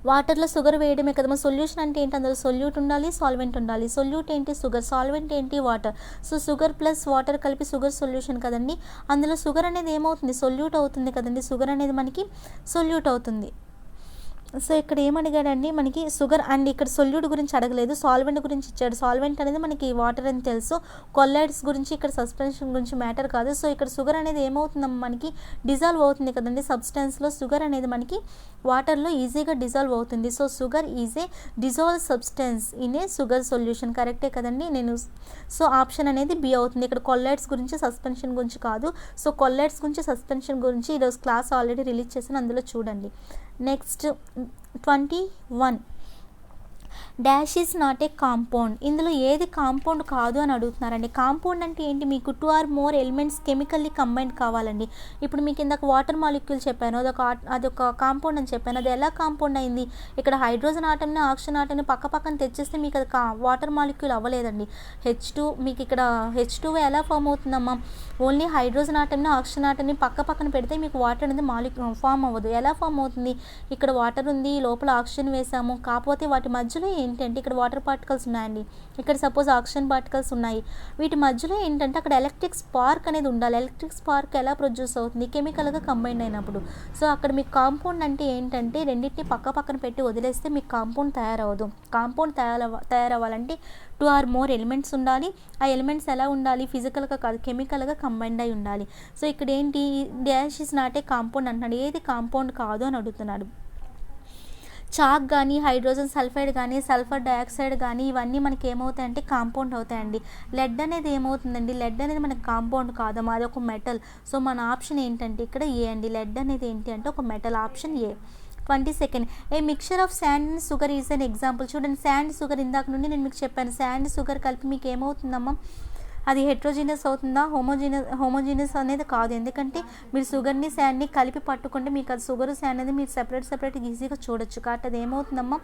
Speaker 1: వాటర్లో షుగర్ వేయడమే కదా. సొల్యూషన్ అంటే ఏంటి, అందులో సొల్యూట్ ఉండాలి, సాల్వెంట్ ఉండాలి. సొల్యూట్ ఏంటి, షుగర్. సాల్వెంట్ ఏంటి, water. So sugar plus water కలిపి షుగర్ సొల్యూషన్ కదండి. అందులో షుగర్ అనేది ఏమవుతుంది, సొల్యూట్ అవుతుంది కదండి. షుగర్ అనేది మనకి సొల్యూట్ అవుతుంది. సో ఇక్కడ ఏమడిగాడండి మనకి షుగర్ అండ్ ఇక్కడ సొల్యూట్ గురించి అడగలేదు, సాల్వెంట్ గురించి ఇచ్చాడు. సాల్వెంట్ అనేది మనకి వాటర్ అని తెలుసు, కొల్లాయిడ్స్ గురించి ఇక్కడ సస్పెన్షన్ గురించి మ్యాటర్ కాదు. సో ఇక్కడ షుగర్ అనేది ఏమవుతుందమ్మా మనకి డిజాల్వ్ అవుతుంది కదండి సబ్స్టెన్స్లో. షుగర్ అనేది మనకి వాటర్లో ఈజీగా డిజాల్వ్ అవుతుంది. So sugar is A dissolve substance in a sugar solution. కరెక్టే కదండి. సో ఆప్షన్ అనేది బి అవుతుంది. ఇక్కడ కొల్లాయిడ్స్ గురించి సస్పెన్షన్ గురించి కాదు. సో కొల్లాయిడ్స్ గురించి సస్పెన్షన్ గురించి ఈరోజు క్లాస్ ఆల్రెడీ రిలీజ్ చేశాను, అందులో చూడండి. Next 21 dash is not a compound. ఇందులో ఏది కాంపౌండ్ కాదు అని అడుగుతున్నారండి. కాంపౌండ్ అంటే ఏంటి, మీకు 2 or more elements chemically combined కావాలండి. ఇప్పుడు మీకు ఇందాక వాటర్ మాలిక్యూల్ చెప్పాను, అదొక కాంపౌండ్ అని చెప్పాను. అది ఎలా కాంపౌండ్ అయింది, ఇక్కడ హైడ్రోజన్ ఆటమ్ని ఆక్సిజన్ ఆటమ్ని పక్క పక్కన తెచ్చేస్తే మీకు అది వాటర్ మాలిక్యూల్ అవ్వలేదండి. H2 మీకు ఇక్కడ H2 ఎలా ఫామ్ అవుతుందమ్మా, ఓన్లీ హైడ్రోజన్ ఆటమ్ని ఆక్సిజన్ ఆటమ్ని పక్క పక్కన పెడితే మీకు వాటర్ అనేది ఫామ్ అవ్వదు. ఎలా ఫామ్ అవుతుంది, ఇక్కడ వాటర్ ఉంది, లోపల ఆక్సిజన్ వేసాము, కాకపోతే వాటి మధ్యలో ఏంటంటే ఇక్కడ వాటర్ పార్టికల్స్ ఉన్నాయండి, ఇక్కడ సపోజ్ ఆక్సిజన్ పార్టికల్స్ ఉన్నాయి. వీటి మధ్యలో ఏంటంటే అక్కడ ఎలక్ట్రిక్ స్పార్క్ అనేది ఉండాలి. ఎలక్ట్రిక్ స్పార్క్ ఎలా ప్రొడ్యూస్ అవుతుంది, కెమికల్గా కంబైండ్ అయినప్పుడు. సో అక్కడ మీకు కాంపౌండ్ అంటే ఏంటంటే రెండింటిని పక్క పక్కన పెట్టి వదిలేస్తే మీకు కాంపౌండ్ తయారవదు. కాంపౌండ్ తయారవ్వాలంటే 2 or more ఎలిమెంట్స్ ఉండాలి. ఆ ఎలిమెంట్స్ ఎలా ఉండాలి, ఫిజికల్గా కాదు కెమికల్గా కంబైండ్ అయి ఉండాలి. సో ఇక్కడ ఏంటి, dash is not a compound అంటున్నాడు. ఏది కాంపౌండ్ కాదు అని అడుగుతున్నాడు. చాక్ కానీ, హైడ్రోజన్ సల్ఫైడ్ కానీ, సల్ఫర్ డయాక్సైడ్ కానీ ఇవన్నీ మనకి ఏమవుతాయంటే కాంపౌండ్ అవుతాయండి. లెడ్ అనేది ఏమవుతుందండి, లెడ్ అనేది మనకి కాంపౌండ్ కాదమ్మా, అది ఒక మెటల్. సో మన ఆప్షన్ ఏంటంటే ఇక్కడ ఏ అండి. లెడ్ అనేది ఏంటి అంటే ఒక metal, option A. 22 A mixture of sand and sugar is an example. చూడండి శాండ్ షుగర్ ఇందాక నుండి నేను మీకు చెప్పాను, శాండ్ షుగర్ కలిపి మీకు ఏమవుతుందమ్మా, అది హెట్రోజీనియస్ అవుతుందా, హోమోజీనియస్ అనేది కాదు. ఎందుకంటే మీరు షుగర్ని శాండ్ని కలిపి పట్టుకుంటే మీకు అది షుగర్ శాండ్ అనేది మీరు సెపరేట్ ఈజీగా చూడొచ్చు. కాబట్టి అది ఏమవుతుందమ్మా,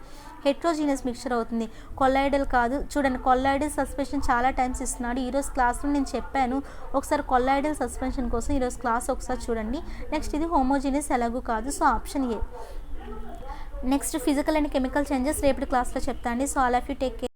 Speaker 1: హెట్రోజీనియస్ మిక్చర్ అవుతుంది, కొల్లాయిడల్ కాదు. చూడండి కొల్లాయిడల్ సస్పెన్షన్ చాలా టైమ్స్ ఇస్తున్నాడు. ఈరోజు క్లాస్లో నేను చెప్పాను, ఒకసారి కొల్లాయిడల్ సస్పెన్షన్ కోసం ఈరోజు క్లాస్ ఒకసారి చూడండి. నెక్స్ట్ ఇది హోమోజీనియస్ ఎలాగూ కాదు. So option A. Next physical and chemical changes రేపటి క్లాస్లో చెప్తాండి. So all of you take care.